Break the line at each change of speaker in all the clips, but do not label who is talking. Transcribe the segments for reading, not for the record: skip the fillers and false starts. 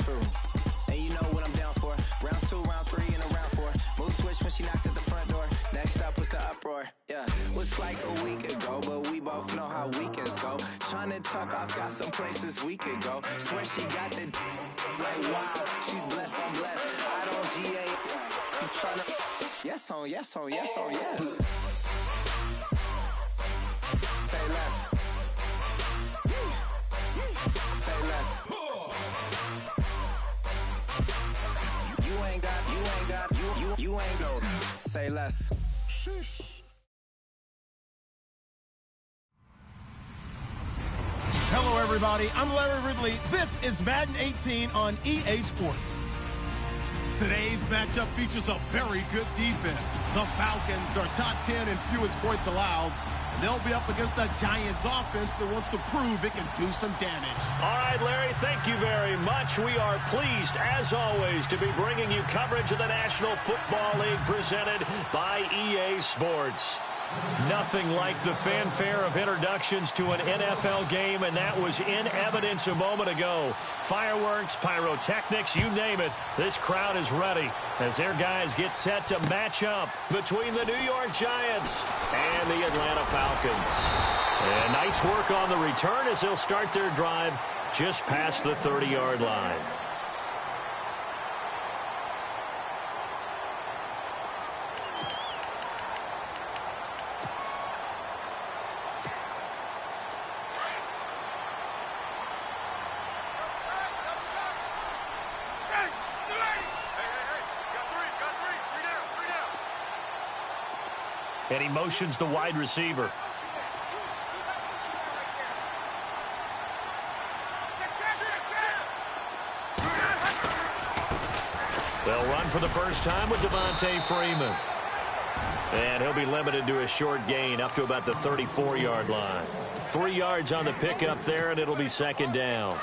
True. And you know what I'm down for. Round 2, round 3, and a round 4. Mood switch when she knocked at the front door. Next up was the uproar. Yeah, was like a week ago, but we both know how weekends go. Tryna tuck off, got some places we could go. Swear she got the like wow, she's blessed, I'm blessed. I don't GA. You tryna yes on, yes on, yes on, yes. Say less. Say less. You ain't go. Say less. Sheesh.
Hello, everybody. I'm Larry Ridley. This is Madden 18 on EA Sports. Today's matchup features a very good defense. The Falcons are top 10 in fewest points allowed, and they'll be up against a Giants offense that wants to prove it can do some damage.
All right, Larry, thank you very much. We are pleased, as always, to be bringing you coverage of the National Football League presented by EA Sports. Nothing like the fanfare of introductions to an NFL game, and that was in evidence a moment ago. Fireworks, pyrotechnics, you name it. This crowd is ready as their guys get set to match up between the New York Giants and the Atlanta Falcons. And nice work on the return as they'll start their drive just past the 30-yard line. And he motions the wide receiver. They'll run for the first time with Devontae Freeman. And he'll be limited to a short gain up to about the 34-yard line. 3 yards on the pickup there, and it'll be second down.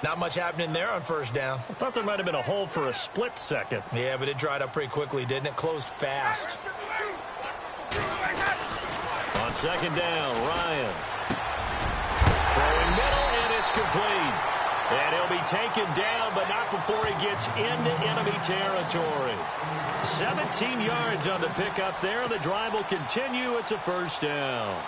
Not much happening there on first down.
I thought there might have been a hole for a split second.
Yeah, but it dried up pretty quickly, didn't it? Closed fast.
On second down, Ryan. Throwing middle, and it's complete. And he'll be taken down, but not before he gets into enemy territory. 17 yards on the pickup there. The drive will continue. It's a first down.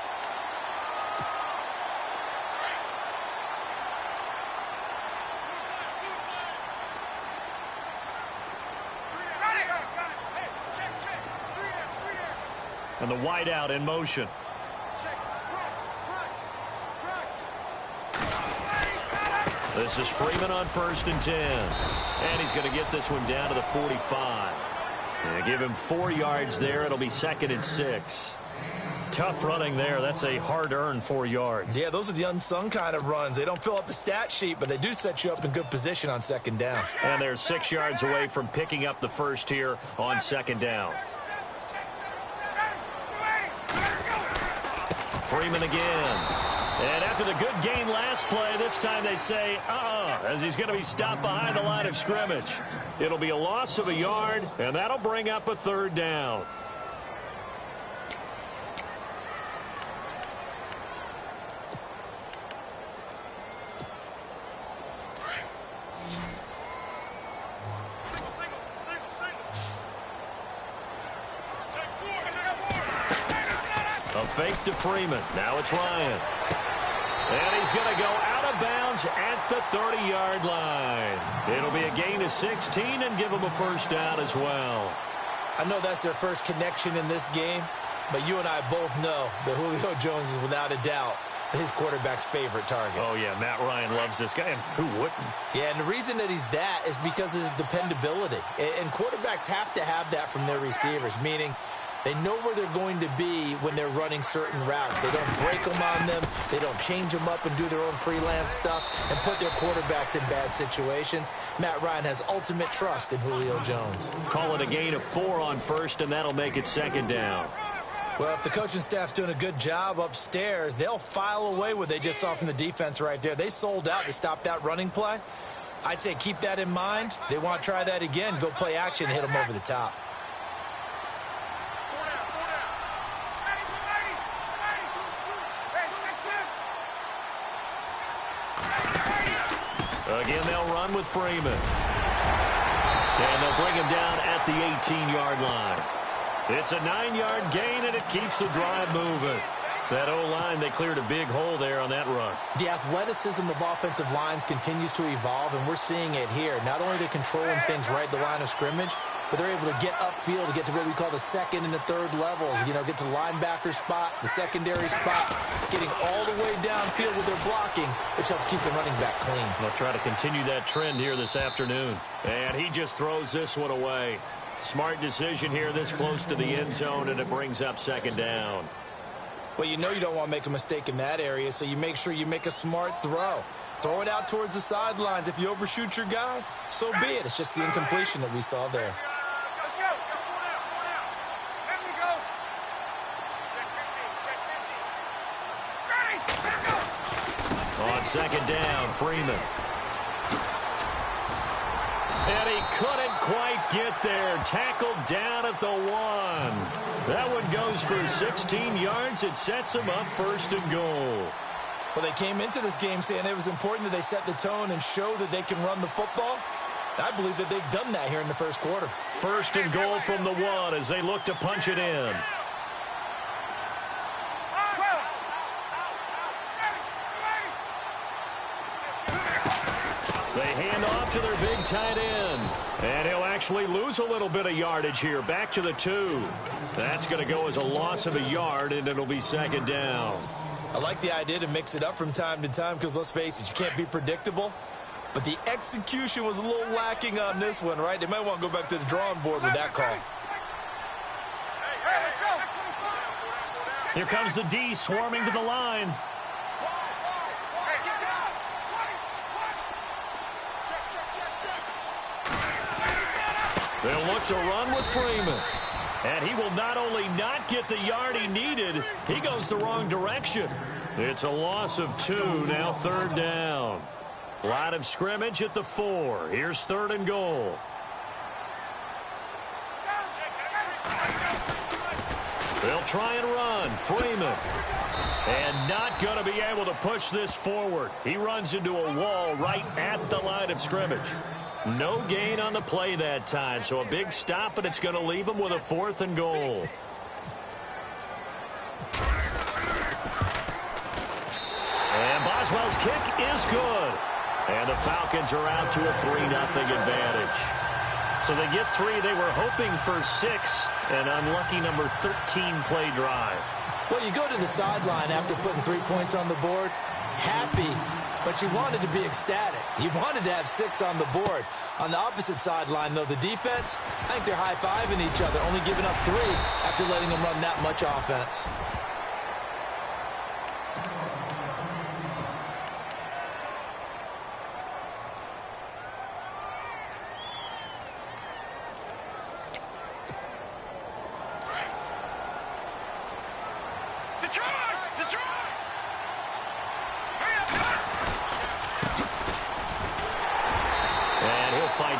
And the wideout in motion. This is Freeman on 1st and 10. And he's going to get this one down to the 45. Yeah, give him 4 yards there. It'll be 2nd and 6. Tough running there. That's a hard-earned 4 yards.
Yeah, those are the unsung kind of runs. They don't fill up the stat sheet, but they do set you up in good position on second down.
And they're 6 yards away from picking up the first here on second down. Freeman again. And after the good gain last play, this time they say, as he's going to be stopped behind the line of scrimmage. It'll be a loss of a yard, and that'll bring up a third down. A fake to Freeman. Now it's Ryan. And he's going to go out of bounds at the 30-yard line. It'll be a gain of 16 and give him a first down as well.
I know that's their first connection in this game, but you and I both know that Julio Jones is without a doubt his quarterback's favorite target.
Oh, yeah, Matt Ryan loves this guy, and who wouldn't?
Yeah, and the reason that he's that is because of his dependability. And quarterbacks have to have that from their receivers, meaning they know where they're going to be when they're running certain routes. They don't break them on them. They don't change them up and do their own freelance stuff and put their quarterbacks in bad situations. Matt Ryan has ultimate trust in Julio Jones.
Call it a gain of 4 on first, and that'll make it second down.
Well, if the coaching staff's doing a good job upstairs, they'll file away what they just saw from the defense right there. They sold out to stop that running play. I'd say keep that in mind. If they want to try that again, go play action and hit them over the top.
Again, they'll run with Freeman. And they'll bring him down at the 18-yard line. It's a 9-yard gain, and it keeps the drive moving. That O-line, they cleared a big hole there on that run.
The athleticism of offensive lines continues to evolve, and we're seeing it here. Not only are they controlling things right at the line of scrimmage, but they're able to get upfield to get to what we call the second and the third levels. You know, get to linebacker spot, the secondary spot, getting all the way downfield with their blocking, which helps keep the running back clean.
They'll try to continue that trend here this afternoon. And he just throws this one away. Smart decision here this close to the end zone, and it brings up second down.
Well, you know you don't want to make a mistake in that area, so you make sure you make a smart throw. Throw it out towards the sidelines. If you overshoot your guy, so be it. It's just the incompletion that we saw there.
On second down, Freeman. And he couldn't quite get there. Tackled down at the 1. That one goes for 16 yards. It sets him up first and goal.
Well, they came into this game saying it was important that they set the tone and show that they can run the football. I believe that they've done that here in the first quarter.
First and goal from the 1 as they look to punch it in. They hand off to their big tight end. And he'll actually lose a little bit of yardage here. Back to the 2. That's going to go as a loss of a yard, and it'll be second down.
I like the idea to mix it up from time to time because, let's face it, you can't be predictable. But the execution was a little lacking on this one, right? They might want to go back to the drawing board with that call.
Here comes the D swarming to the line. They'll look to run with Freeman. And he will not only not get the yard he needed, he goes the wrong direction. It's a loss of 2, now third down. Line of scrimmage at the 4. Here's third and goal. They'll try and run. Freeman. And not going to be able to push this forward. He runs into a wall right at the line of scrimmage. No gain on the play that time, so a big stop, and it's going to leave him with a 4th and goal. And Boswell's kick is good. And the Falcons are out to a 3-0 advantage. So they get 3. They were hoping for 6, an unlucky number 13 play drive.
Well, you go to the sideline after putting 3 points on the board, happy, but you wanted to be ecstatic. You wanted to have 6 on the board. On the opposite sideline, though, the defense, I think they're high-fiving each other, only giving up 3 after letting them run that much offense.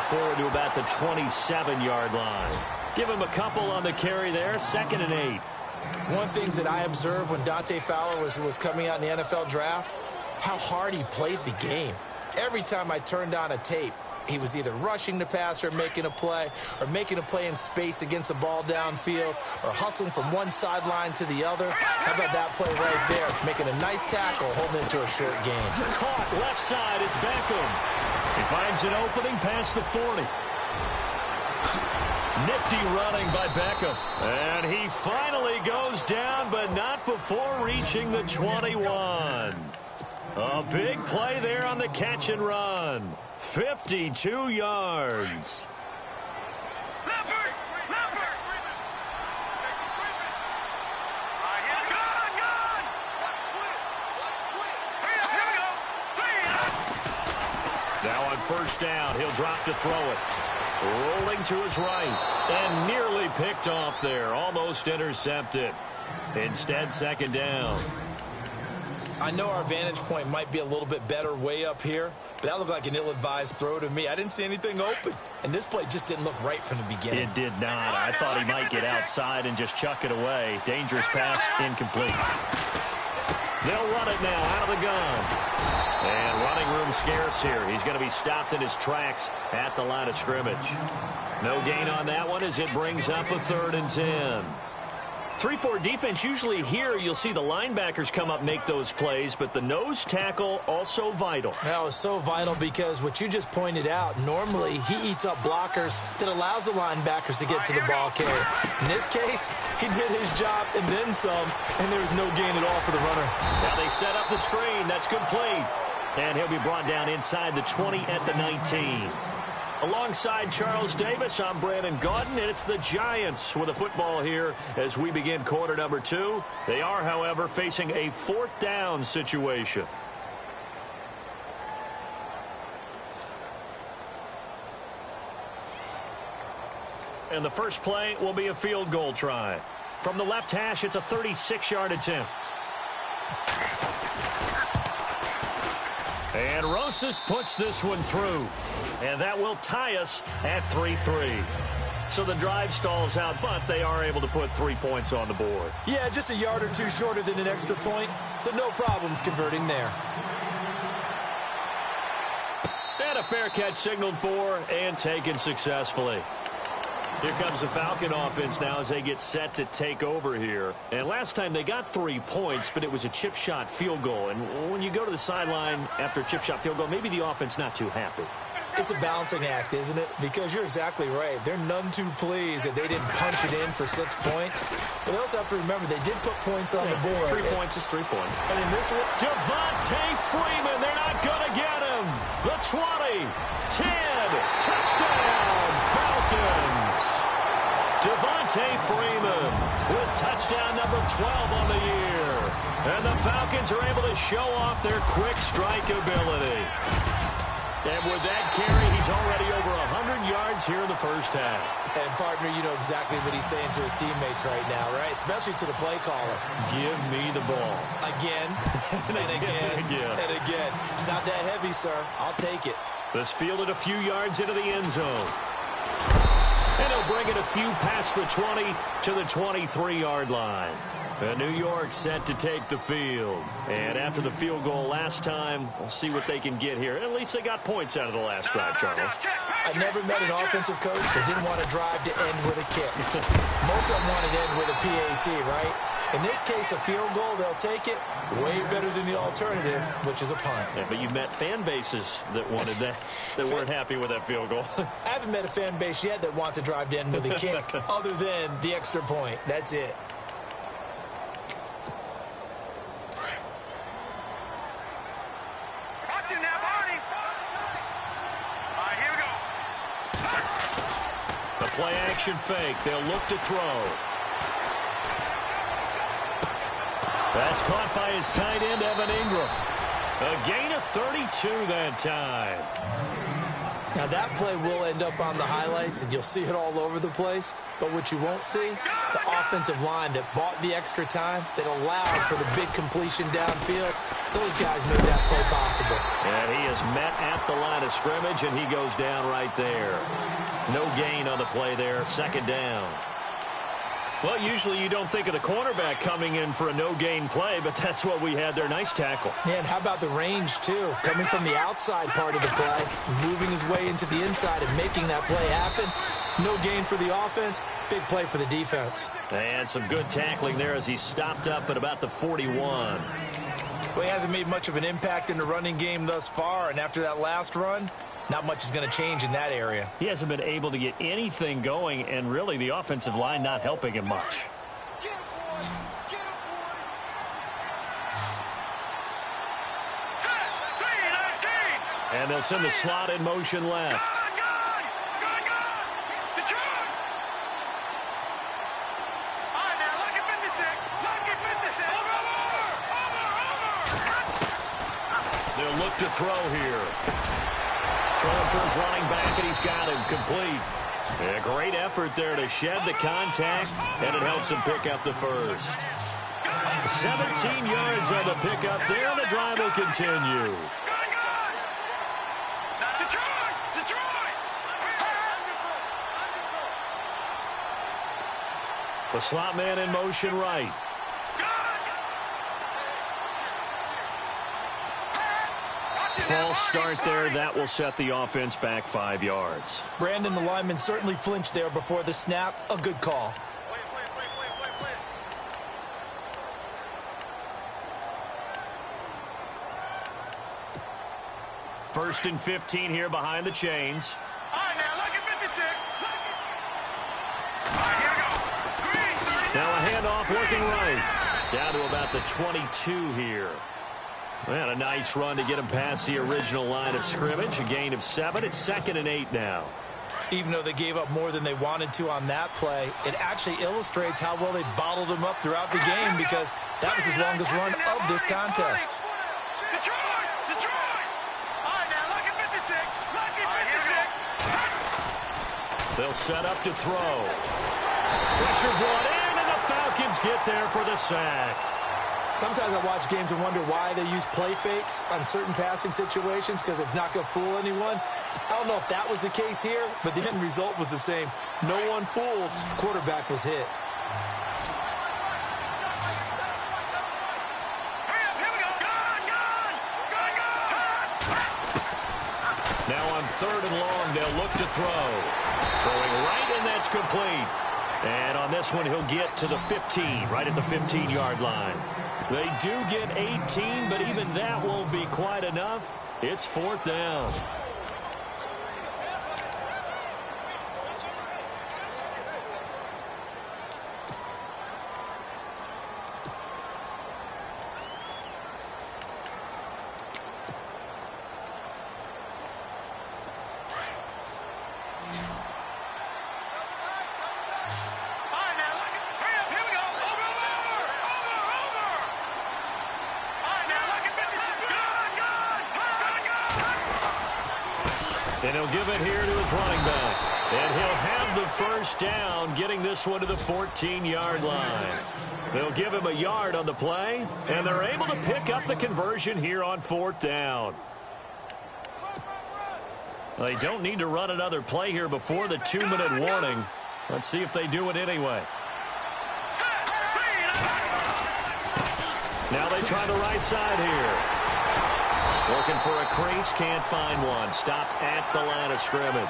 Forward to about the 27-yard line. Give him a couple on the carry there. 2nd and 8.
One thing that I observed when Dante Fowler was coming out in the NFL draft, how hard he played the game. Every time I turned on a tape, he was either rushing the passer, making a play in space against the ball downfield, or hustling from one sideline to the other. How about that play right there? Making a nice tackle, holding it to a short game.
Caught left side. It's Beckham. He finds an opening past the 40. Nifty running by Beckham. And he finally goes down, but not before reaching the 21. A big play there on the catch and run. 52 yards. Now on first down, he'll drop to throw it. Rolling to his right. And nearly picked off there. Almost intercepted. Instead, second down.
I know our vantage point might be a little bit better way up here, but that looked like an ill-advised throw to me. I didn't see anything open, and this play just didn't look right from the beginning.
It did not. I thought he might get outside and just chuck it away. Dangerous pass, incomplete. They'll run it now out of the gun. And running room room scarce here. He's going to be stopped in his tracks at the line of scrimmage. No gain on that one as it brings up a 3rd and 10. 3-4 defense, usually here you'll see the linebackers come up make those plays, but the nose tackle also vital.
That was so vital because what you just pointed out, normally he eats up blockers that allows the linebackers to get to the ball carrier. In this case, he did his job and then some, and there was no gain at all for the runner.
Now they set up the screen. That's complete. And he'll be brought down inside the 20 at the 19. Alongside Charles Davis, I'm Brandon Gaudin, and it's the Giants with the football here as we begin quarter number 2. They are, however, facing a 4th down situation. And the first play will be a field goal try. From the left hash, it's a 36-yard attempt. And Rosas puts this one through. And that will tie us at 3-3. So the drive stalls out, but they are able to put 3 points on the board.
Yeah, just a yard or two shorter than an extra point, so no problems converting there.
And a fair catch signaled for and taken successfully. Here comes the Falcon offense now as they get set to take over here. And last time they got 3 points, but it was a chip shot field goal. And when you go to the sideline after a chip shot field goal, maybe the offense not too happy.
It's a balancing act, isn't it? Because you're exactly right. They're none too pleased that they didn't punch it in for 6 points. But they also have to remember they did put points on the board.
3 points is 3 points.
And in this one,
Devontae Freeman, they're not going to get him. The 20, 10, touchdown, Falcons. Devontae Freeman with touchdown number 12 on the year. And the Falcons are able to show off their quick strike ability. And with that carry, he's already over 100 yards here in the first half.
And, partner, you know exactly what he's saying to his teammates right now, right? Especially to the play caller.
Give me the ball.
Again, and again, and again. It's not that heavy, sir. I'll take it.
This fielded a few yards into the end zone. And he'll bring it a few past the 20 to the 23-yard line. And New York set to take the field. And after the field goal last time, we'll see what they can get here. At least they got points out of the last drive, Charles.
I've never met an offensive coach that didn't want to drive to end with a kick. Most of them want to end with a PAT, right? In this case, a field goal, they'll take it. Way better than the alternative, which is a punt.
Yeah, but you've met fan bases that wanted that, that weren't happy with that field goal.
I haven't met a fan base yet that wants to drive to end with a kick, other than the extra point. That's it.
Play action fake. They'll look to throw. That's caught by his tight end, Evan Ingram. A gain of 32 that time.
Now that play will end up on the highlights, and you'll see it all over the place. But what you won't see, the offensive line that bought the extra time, that allowed for the big completion downfield. Those guys made that play possible.
And he is met at the line of scrimmage, and he goes down right there. No gain on the play there, 2nd down. Well, usually you don't think of the cornerback coming in for a no-gain play, but that's what we had there. Nice tackle.
And how about the range, too? Coming from the outside part of the play, moving his way into the inside and making that play happen. No gain for the offense, big play for the defense.
And some good tackling there as he stopped up at about the 41.
Well, he hasn't made much of an impact in the running game thus far, and after that last run, not much is going to change in that area.
He hasn't been able to get anything going, and really the offensive line not helping him much. And they'll send the slot in motion left. They'll look to throw here. Throwing for his running back, and he's got him complete. A great effort there to shed the contact, and it helps him pick up the first. 17 yards on the pickup there, and the drive will continue. The slot man in motion right. False start there. That will set the offense back 5 yards.
Brandon, the lineman certainly flinched there before the snap. A good call.
First and 15 here behind the chains.
All right, now, look at 56. All right, here we go.
Now a handoff working right. Down to about the 22 here. And a nice run to get him past the original line of scrimmage. A gain of 7. It's 2nd and 8 now.
Even though they gave up more than they wanted to on that play, it actually illustrates how well they bottled him up throughout the game, because that was his longest run of this contest.
Detroit! Detroit! All right, now, look at 56. Look at 56.
They'll set up to throw. Pressure brought in, and the Falcons get there for the sack.
Sometimes I watch games and wonder why they use play fakes on certain passing situations, because it's not going to fool anyone. I don't know if that was the case here, but the end result was the same. No one fooled. Quarterback was hit.
Hurry up, here we go. Gone!
Now on 3rd and long, they'll look to throw. Throwing right, and that's complete. And on this one, he'll get to the 15, right at the 15-yard line. They do get 18, but even that won't be quite enough. It's 4th down. And he'll give it here to his running back. And he'll have the first down, getting this one to the 14-yard line. They'll give him a yard on the play, and they're able to pick up the conversion here on 4th down. They don't need to run another play here before the 2-minute warning. Let's see if they do it anyway. Now they try the right side here. Looking for a crease, can't find one. Stopped at the line of scrimmage.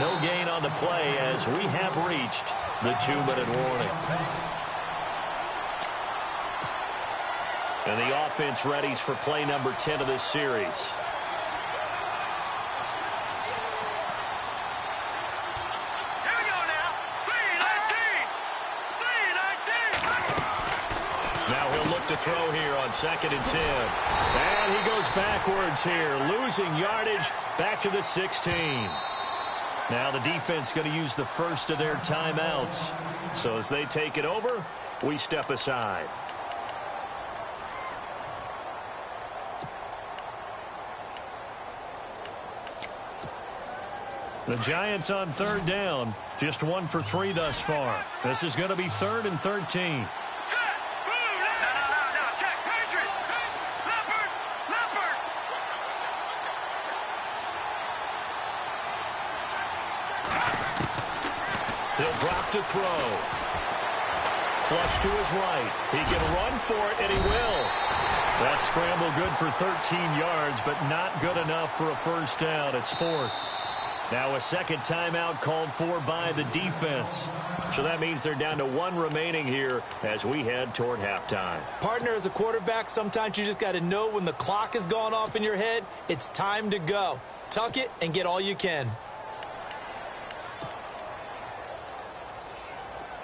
No gain on the play as we have reached the 2-minute warning. And the offense readies for play number 10 of this series. To throw here on 2nd and 10. And he goes backwards here, losing yardage back to the 16. Now the defense going to use the first of their timeouts. So as they take it over, we step aside. The Giants on 3rd down, just 1 for 3 thus far. This is going to be 3rd and 13. He'll drop to throw. Flush to his right. He can run for it, and he will. That scramble good for 13 yards, but not good enough for a first down. It's 4th. Now a second timeout called for by the defense. So that means they're down to 1 remaining here as we head toward halftime.
Partner, as a quarterback, sometimes you just got to know when the clock has gone off in your head, it's time to go. Tuck it and get all you can.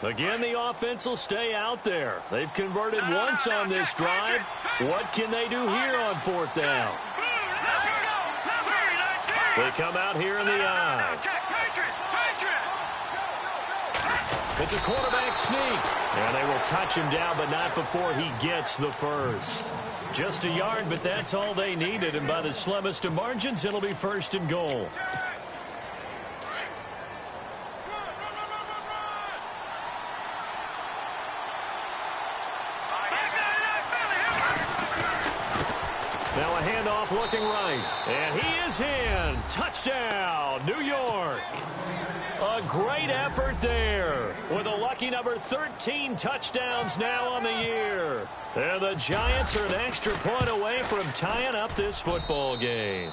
Again, the offense will stay out there. They've converted once on this drive. What can they do here on 4th down? They come out here in the eye. It's a quarterback sneak. And they will touch him down, but not before he gets the first. Just a yard, but that's all they needed. And by the slimmest of margins, it'll be 1st and goal. off looking right. And he is in. Touchdown, New York. A great effort there with a lucky number 13 touchdowns now on the year. And the Giants are an extra point away from tying up this football game.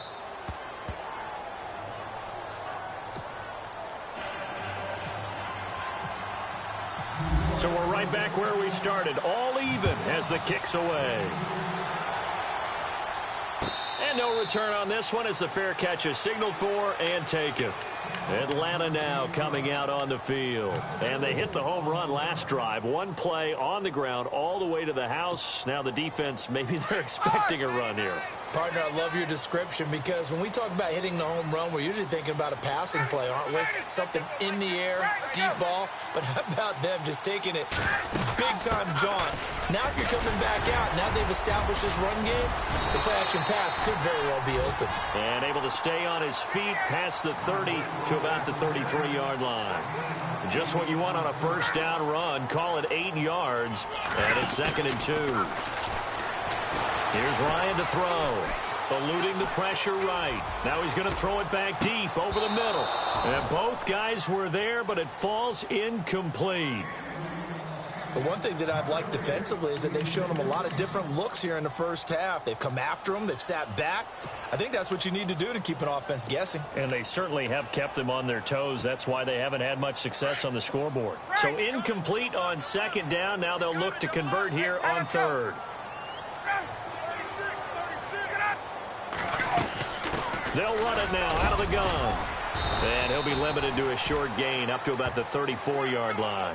So we're right back where we started, all even as the kick's away. And no return on this one as the fair catch is signaled for and taken. Atlanta now coming out on the field. And they hit the home run last drive. One play on the ground all the way to the house. Now the defense, maybe they're expecting a run here.
Partner, I love your description because when we talk about hitting the home run, we're usually thinking about a passing play, aren't we? Something in the air, deep ball. But how about them just taking it big-time jaunt? Now if you're coming back out, now they've established this run game, the play-action pass could very well be open.
And able to stay on his feet past the 30 to about the 33-yard line. Just what you want on a first down run. Call it 8 yards, and it's 2nd and 2. Here's Ryan to throw. Eluding the pressure right. Now he's going to throw it back deep over the middle. And both guys were there, but it falls incomplete.
The one thing that I've liked defensively is that they've shown them a lot of different looks here in the first half. They've come after them. They've sat back. I think that's what you need to do to keep an offense guessing.
And they certainly have kept them on their toes. That's why they haven't had much success on the scoreboard. So incomplete on 2nd down. Now they'll look to convert here on 3rd. They'll run it now out of the gun. And he'll be limited to a short gain up to about the 34-yard line.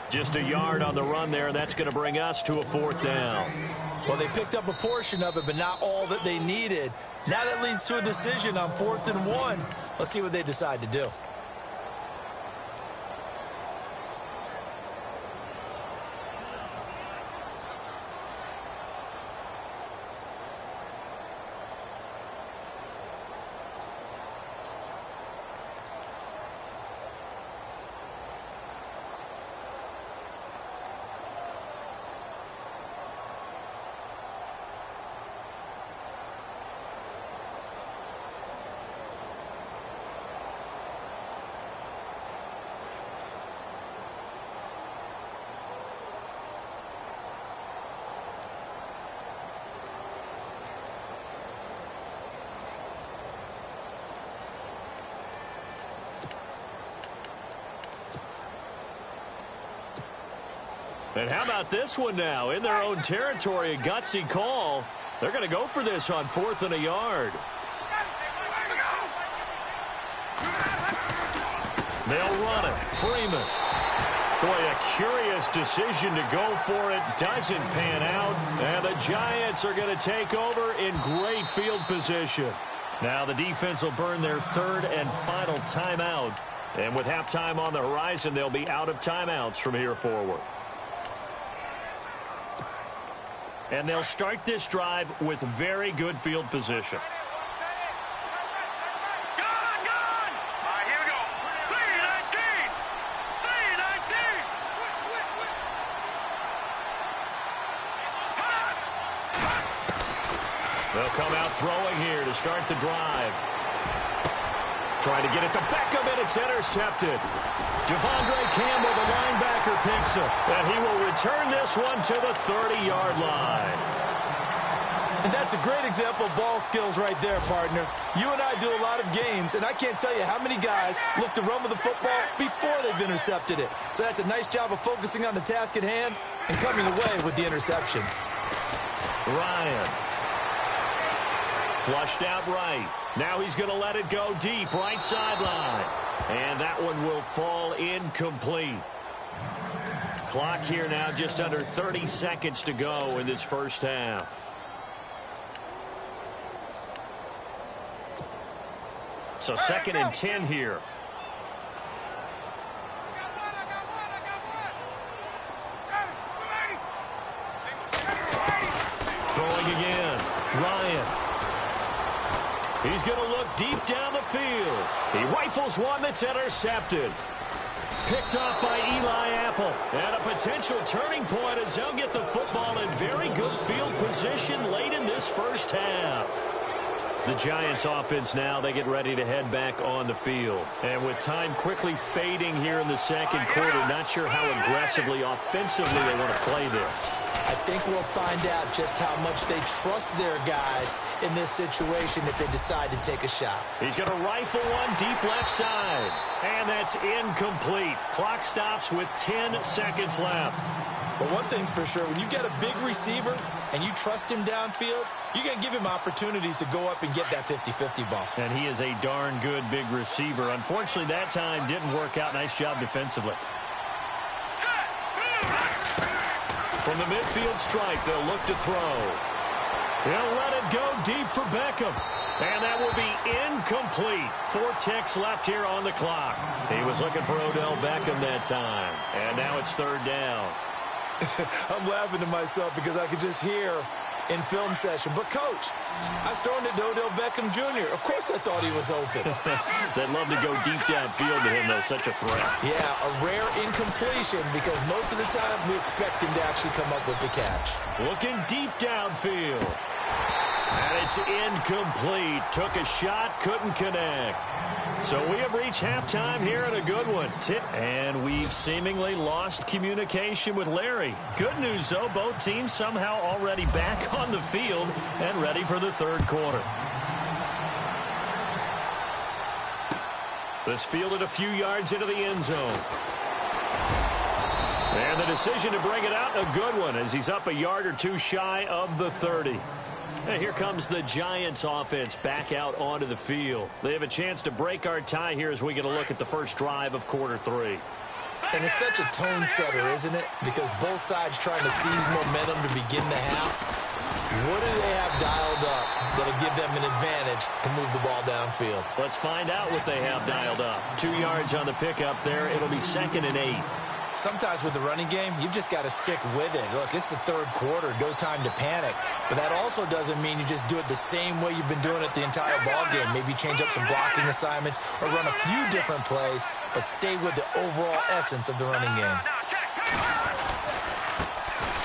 Just a yard on the run there. That's going to bring us to a 4th down.
Well, they picked up a portion of it, but not all that they needed. Now that leads to a decision on 4th and 1. Let's see what they decide to do.
And how about this one now? In their own territory, a gutsy call. They're going to go for this on 4th and a yard. They'll run it. Freeman. Boy, a curious decision to go for it. Doesn't pan out. And the Giants are going to take over in great field position. Now the defense will burn their 3rd and final timeout. And with halftime on the horizon, they'll be out of timeouts from here forward. And they'll start this drive with very good field position. They'll come out throwing here to start the drive. Trying to get it to Beckham, and it's intercepted. Devondre Campbell, the linebacker, picks it. And he will return this one to the 30-yard line.
And that's a great example of ball skills right there, partner. You and I do a lot of games, and I can't tell you how many guys look to run with the football before they've intercepted it. So that's a nice job of focusing on the task at hand and coming away with the interception.
Ryan. Flushed out right. Now he's going to let it go deep, right sideline. And that one will fall incomplete. Clock here now just under 30 seconds to go in this first half. So 2nd and 10 here. Throwing again. Ryan. He's going to look deep down the field. He rifles one that's intercepted. Picked off by Eli Apple. And a potential turning point as they'll get the football in very good field position late in this first half. The Giants offense now, they get ready to head back on the field. And with time quickly fading here in the second quarter, not sure how aggressively, offensively they want to play this.
I think we'll find out just how much they trust their guys in this situation if they decide to take a shot.
He's going to rifle one deep left side. And that's incomplete. Clock stops with 10 seconds left.
But one thing's for sure, when you get a big receiver and you trust him downfield, you're going to give him opportunities to go up and get that 50-50 ball.
And he is a darn good big receiver. Unfortunately, that time didn't work out. Nice job defensively. From the midfield stripe, they'll look to throw. He'll let it go deep for Beckham. And that will be incomplete. 4 ticks left here on the clock. He was looking for Odell Beckham that time. And now it's third down.
I'm laughing to myself because I could just hear in film session. But, Coach, I was throwing it to Odell Beckham Jr. Of course I thought he was open.
They'd love to go deep downfield to him, though. Such a threat.
Yeah, a rare incompletion because most of the time we expect him to actually come up with the catch.
Looking deep downfield. And it's incomplete. Took a shot, couldn't connect. So we have reached halftime here and a good one. And we've seemingly lost communication with Larry. Good news, though, both teams somehow already back on the field and ready for the third quarter. This fielded a few yards into the end zone. And the decision to bring it out, a good one, as he's up a yard or two shy of the 30. And here comes the Giants offense back out onto the field. They have a chance to break our tie here as we get a look at the first drive of quarter 3.
And it's such a tone setter, isn't it? Because both sides trying to seize momentum to begin the half. What do they have dialed up that'll give them an advantage to move the ball downfield?
Let's find out what they have dialed up. 2 yards on the pickup there. It'll be 2nd and 8.
Sometimes with the running game, you've just got to stick with it. Look, it's the third quarter, no time to panic. But that also doesn't mean you just do it the same way you've been doing it the entire ball game. Maybe change up some blocking assignments or run a few different plays, but stay with the overall essence of the running game.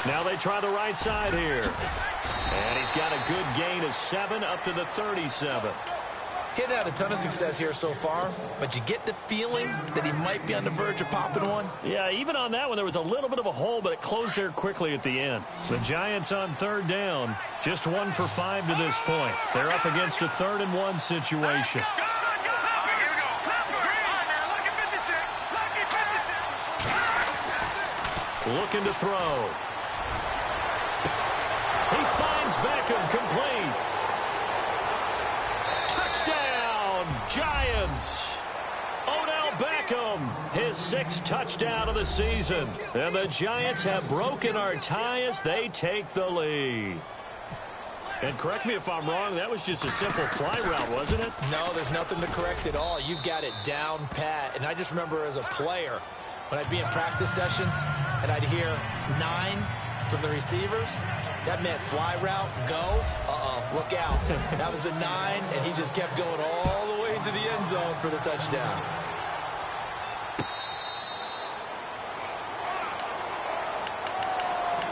Now they try the right side here. And he's got a good gain of 7 up to the 37.
He's had a ton of success here so far, but you get the feeling that he might be on the verge of popping one.
Yeah, even on that one, there was a little bit of a hole, but it closed there quickly at the end. The Giants on third down, just 1 for 5 to this point. They're up against a 3rd and 1 situation. Looking to throw. He finds Beckham complete. Touchdown, Giants. Odell Beckham, his 6th touchdown of the season. And the Giants have broken our tie as they take the lead. And correct me if I'm wrong, that was just a simple fly route, wasn't it?
No, there's nothing to correct at all. You've got it down pat. And I just remember as a player, when I'd be in practice sessions and I'd hear 9 from the receivers, that meant fly route, go, look out. That was the 9, and he just kept going all the way into the end zone for the touchdown.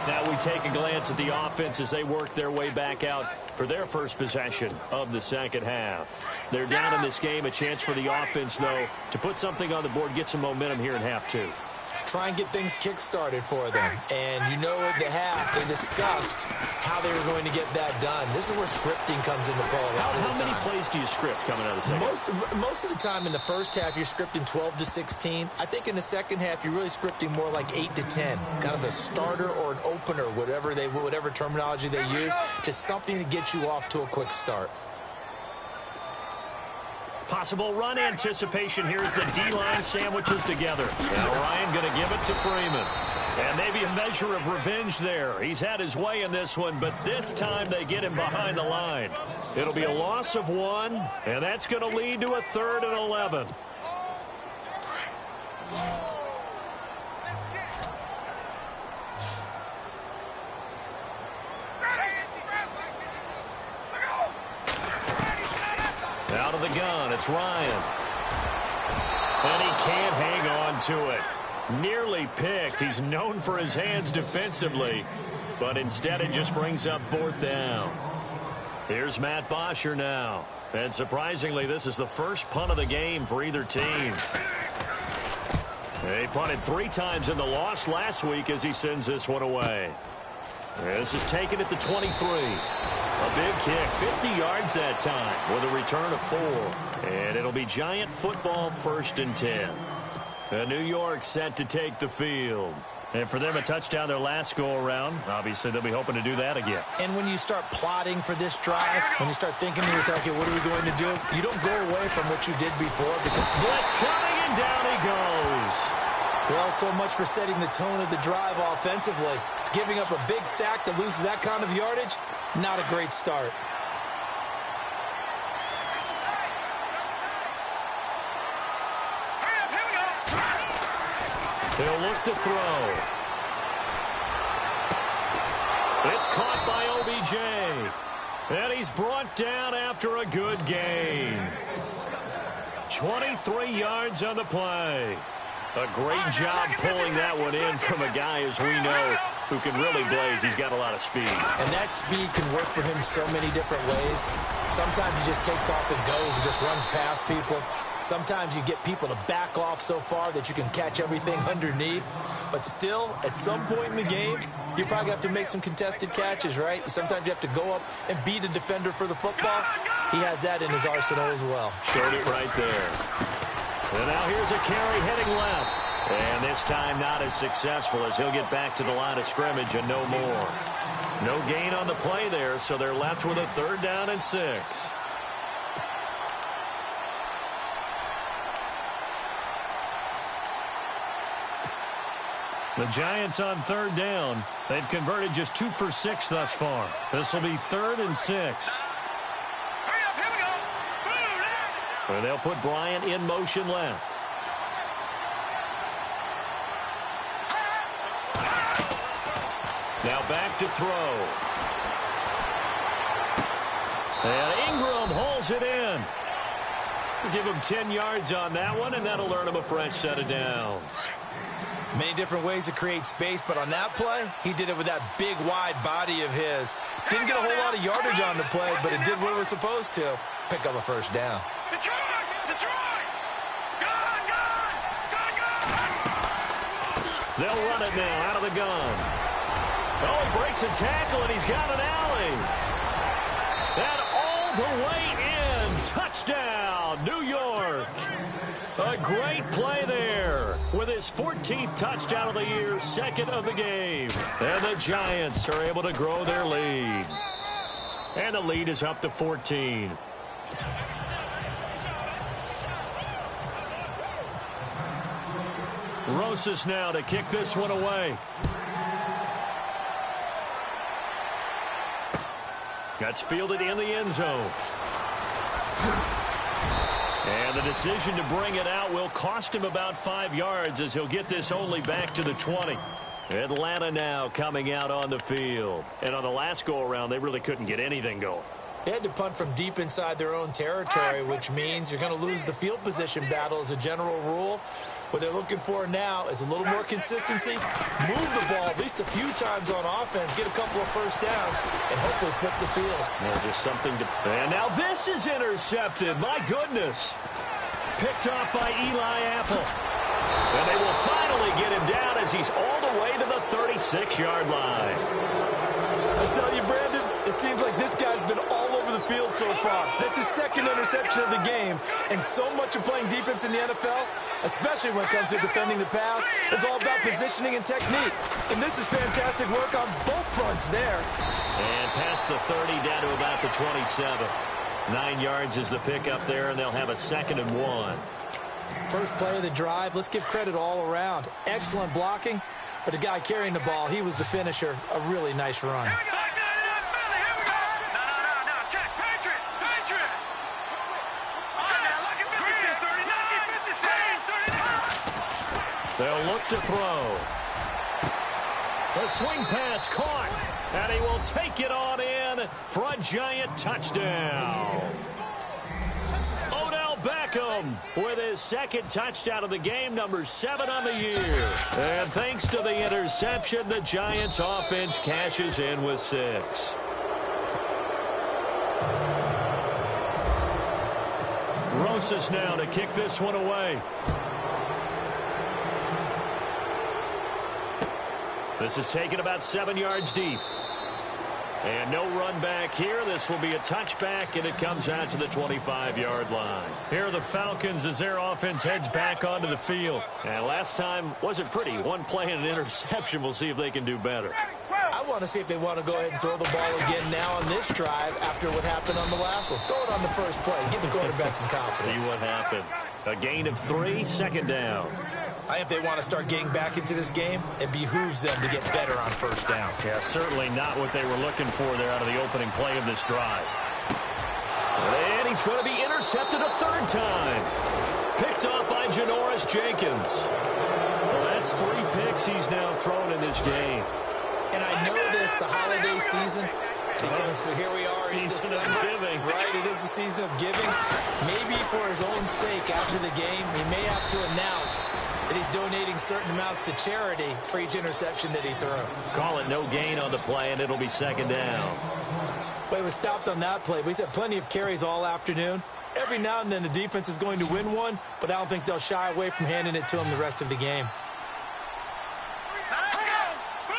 Now we take a glance at the offense as they work their way back out for their first possession of the second half. They're down in this game. A chance for the offense, though, to put something on the board, get some momentum here in half 2.
Try and get things kick-started for them. And you know at the half, they discussed how they were going to get that done. This is where scripting comes into play a lot of the time.
How many plays do you script coming out of the second?
Most of the time in the first half, you're scripting 12 to 16. I think in the second half, you're really scripting more like 8 to 10. Kind of a starter or an opener, whatever terminology they use. Just something to get you off to a quick start.
Possible run anticipation here as the D-line sandwiches together. Now Ryan going to give it to Freeman. And maybe a measure of revenge there. He's had his way in this one, but this time they get him behind the line. It'll be a loss of 1, and that's going to lead to a 3rd and 11. Out of the gun, it's Ryan. And he can't hang on to it. Nearly picked. He's known for his hands defensively, but instead it just brings up 4th down. Here's Matt Bosher now. And surprisingly, this is the first punt of the game for either team. They punted 3 times in the loss last week as he sends this one away. This is taken at the 23. A big kick, 50 yards that time with a return of 4. And it'll be Giant football 1st and 10. New York set to take the field. And for them, a touchdown their last go-around. Obviously, they'll be hoping to do that again.
And when you start plotting for this drive, when you start thinking to yourself, okay, what are we going to do? You don't go away from what you did before because
blitz coming and down he goes.
Well, so much for setting the tone of the drive offensively. Giving up a big sack that loses that kind of yardage, not a great start.
He'll look to throw. It's caught by OBJ. And he's brought down after a good gain. 23 yards on the play. A great job pulling that one in from a guy, as we know, who can really blaze. He's got a lot of speed.
And that speed can work for him so many different ways. Sometimes he just takes off and goes and just runs past people. Sometimes you get people to back off so far that you can catch everything underneath. But still, at some point in the game, you probably have to make some contested catches, right? Sometimes you have to go up and beat a defender for the football. He has that in his arsenal as well.
Showed it right there. And now here's a carry heading left. And this time not as successful as he'll get back to the line of scrimmage and no more. No gain on the play there, so they're left with a 3rd down and 6. The Giants on 3rd down. They've converted just 2 for 6 thus far. This will be 3rd and 6. And they'll put Bryant in motion left. Now back to throw. And Ingram hauls it in. Give him 10 yards on that one, and that'll earn him a fresh set of downs.
Many different ways to create space, but on that play, he did it with that big, wide body of his. Didn't get a whole lot of yardage on the play, but it did what it was supposed to. Pick up a 1st down.
They'll run it now out of the gun. Oh, he breaks a tackle, and he's got an alley. And all the way in. Touchdown, New York. A great play there with his 14th touchdown of the year, 2nd of the game. And the Giants are able to grow their lead. And the lead is up to 14. Rosas now to kick this one away. That's fielded in the end zone. And the decision to bring it out will cost him about 5 yards as he'll get this only back to the 20. Atlanta now coming out on the field. And on the last go-around, they really couldn't get anything going.
They had to punt from deep inside their own territory, which means you're going to lose the field position battle as a general rule. What they're looking for now is a little more consistency, move the ball at least a few times on offense, get a couple of 1st downs, and hopefully flip the field.
Well, just something to... And now this is intercepted. My goodness. Picked off by Eli Apple. And they will finally get him down as he's all the way to the 36-yard line.
I tell you, Brandon, it seems like this guy's been all over the field so far. That's his 2nd interception of the game. And so much of playing defense in the NFL, especially when it comes to defending the pass, is all about positioning and technique. And this is fantastic work on both fronts there.
And past the 30 down to about the 27. 9 yards is the pickup there, and they'll have a 2nd and 1.
First play of the drive, let's give credit all around. Excellent blocking, but the guy carrying the ball, he was the finisher. A really nice run.
They'll look to throw. The swing pass caught, and he will take it on in for a Giant touchdown. Odell Beckham with his 2nd touchdown of the game, number 7 on the year. And thanks to the interception, the Giants offense cashes in with 6. Rosas now to kick this one away. This is taken about 7 yards deep. And no run back here. This will be a touchback, and it comes out to the 25-yard line. Here are the Falcons as their offense heads back onto the field. And last time wasn't pretty. One play and an interception. We'll see if they can do better.
I want to see if they want to go ahead and throw the ball again now on this drive after what happened on the last one. Throw it on the first play. Give the quarterback some confidence.
See what happens. A gain of 3, second down.
If they want to start getting back into this game, it behooves them to get better on first down.
Yeah, certainly not what they were looking for there out of the opening play of this drive. And he's going to be intercepted a third time. Picked off by Janoris Jenkins. Well, that's 3 picks he's now thrown in this game.
And I know this, the holiday season, because here we are in
Season of giving.
Right, it is the season of giving. Maybe for his own sake after the game, he may have to announce that he's donating certain amounts to charity for each interception that he threw.
Call it no gain on the play, and it'll be second down.
Well, he was stopped on that play, but he's had plenty of carries all afternoon. Every now and then the defense is going to win one, but I don't think they'll shy away from handing it to him the rest of the game.
Let's go! Boo!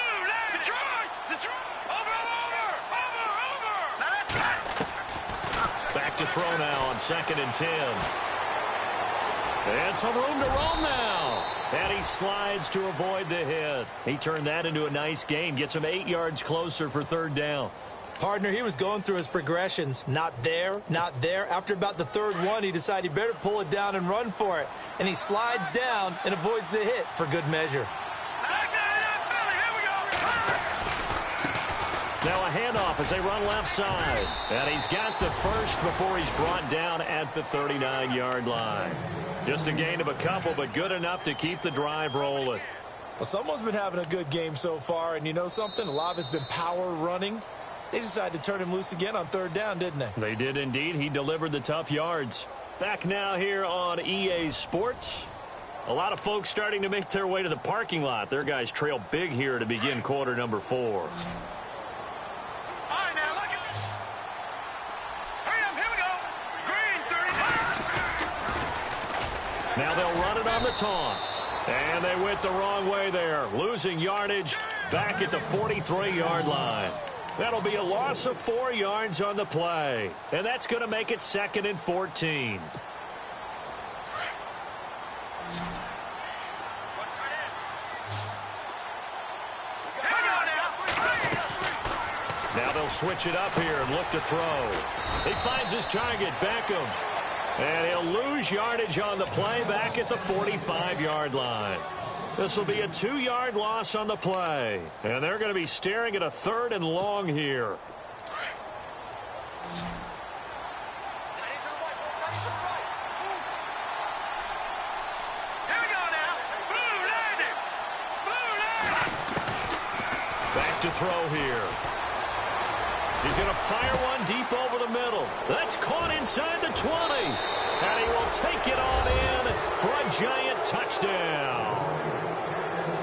Detroit! Detroit! Over! Now that's it!
Back to throw now on 2nd and 10. And some room to roam now. And he slides to avoid the hit. He turned that into a nice gain. Gets him 8 yards closer for third down.
Partner, he was going through his progressions. Not there, not there. After about the third one, he decided he better pull it down and run for it. And he slides down and avoids the hit for good measure.
Now a handoff as they run left side. And he's got the first before he's brought down at the 39-yard line. Just a gain of a couple, but good enough to keep the drive rolling.
Well, someone's been having a good game so far, and you know something? A lot of it's been power running. They decided to turn him loose again on third down, didn't they?
They did indeed. He delivered the tough yards. Back now here on EA Sports. A lot of folks starting to make their way to the parking lot. Their guys trail big here to begin quarter number 4. Now they'll run it on the toss. And they went the wrong way there. Losing yardage back at the 43-yard line. That'll be a loss of 4 yards on the play. And that's going to make it 2nd and 14. Now they'll switch it up here and look to throw. He finds his target, Beckham. And he'll lose yardage on the play back at the 45-yard line. This will be a 2-yard loss on the play. And they're going to be staring at a 3rd and long here. Back to throw here. He's going to fire one deep over the middle. That's caught inside the 20. And he will take it on in for a giant touchdown.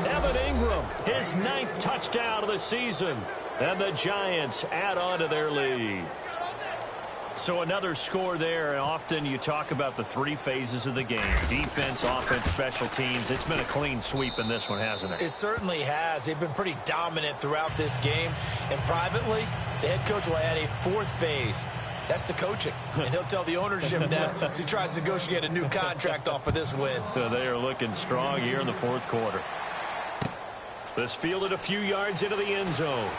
Evan Ingram, his 9th touchdown of the season. And the Giants add on to their lead. So another score there. And often you talk about the 3 phases of the game. Defense, offense, special teams. It's been a clean sweep in this one, hasn't it?
It certainly has. They've been pretty dominant throughout this game. And privately, the head coach will add a 4th phase. That's the coaching. And he'll tell the ownership that as he tries to negotiate a new contract off of this win.
They are looking strong here in the 4th quarter. This fielded a few yards into the end zone.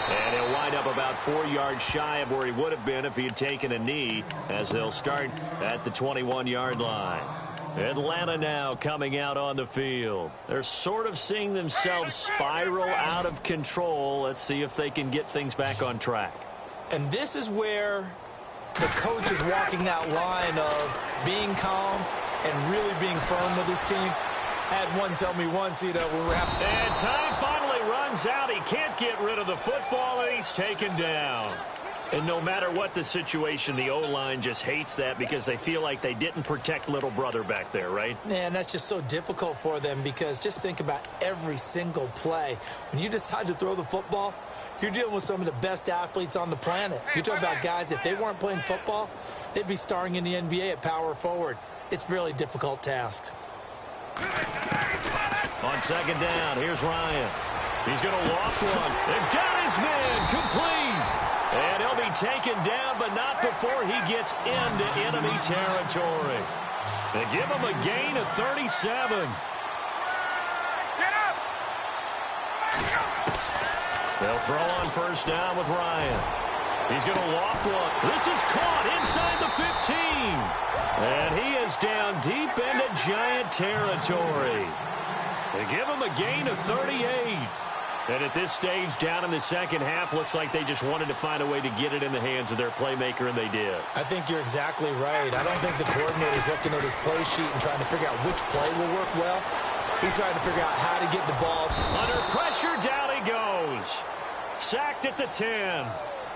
And he'll wind up about 4 yards shy of where he would have been if he had taken a knee, as they'll start at the 21-yard line. Atlanta now coming out on the field. They're sort of seeing themselves spiral out of control. Let's see if they can get things back on track.
And this is where the coach is walking that line of being calm and really being firm with his team. I had one tell me once, when we were having...
And time finally runs out. He can't get rid of the football, and he's taken down. And no matter what the situation, the O-line just hates that because they feel like they didn't protect little brother back there, right?
Man, that's just so difficult for them because just think about every single play. When you decide to throw the football, you're dealing with some of the best athletes on the planet. You're talking about guys, if they weren't playing football, they'd be starring in the NBA at power forward. It's a really difficult task.
On second down, here's Ryan. He's going to loft one. And got his man complete. And he'll be taken down, but not before he gets into enemy territory. They give him a gain of 37. They'll throw on first down with Ryan. He's going to loft one. This is caught inside the 15. And he is down deep into Giant territory. They give him a gain of 38. And at this stage, down in the second half, looks like they just wanted to find a way to get it in the hands of their playmaker, and they did. I
think you're exactly right. I don't think the coordinator's looking at his play sheet and trying to figure out which play will work well. He's trying to figure out how to get the ball.
Under pressure, down he goes. Sacked at the 10.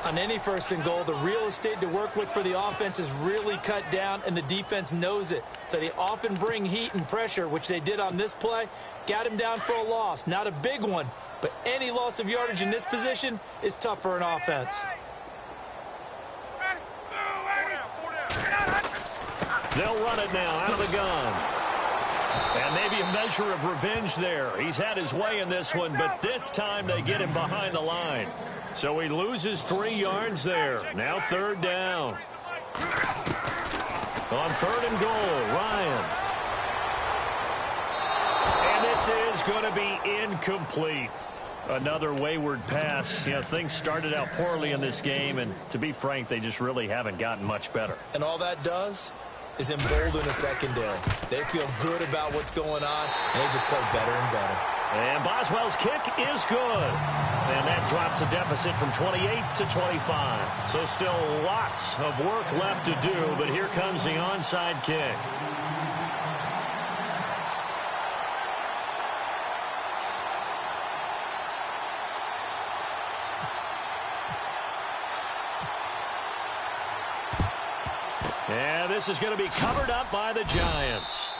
On any first and goal, the real estate to work with for the offense is really cut down, and the defense knows it. So they often bring heat and pressure, which they did on this play. Got him down for a loss. Not a big one, but any loss of yardage in this position is tough for an offense.
They'll run it now out of the gun. And maybe a measure of revenge there. He's had his way in this one, but this time they get him behind the line. So he loses 3 yards there. Now third down. On third and goal, Ryan. And this is going to be incomplete. Another wayward pass. You know, things started out poorly in this game, and to be frank, they just really haven't gotten much better.
And all that does is embolden the secondary. They feel good about what's going on, and they just play better and better.
And Boswell's kick is good. And that drops a deficit from 28 to 25. So still lots of work left to do, but here comes the onside kick. And this is going to be covered up by the Giants.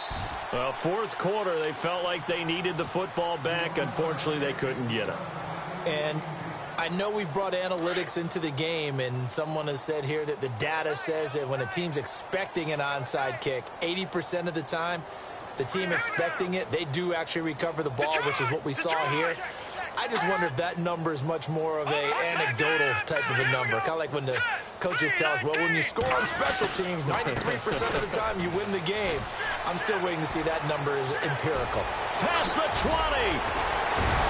Well, fourth quarter, they felt like they needed the football back. Unfortunately, they couldn't get it.
And I know we brought analytics into the game, and someone has said here that the data says that when a team's expecting an onside kick, 80% of the time, the team expecting it, they do actually recover the ball, which is what we saw here. I just wonder if that number is much more of a anecdotal type of a number. Kind of like when the coaches tell us, well, when you score on special teams, 93% of the time you win the game. I'm still waiting to see that number is empirical.
Past the 20.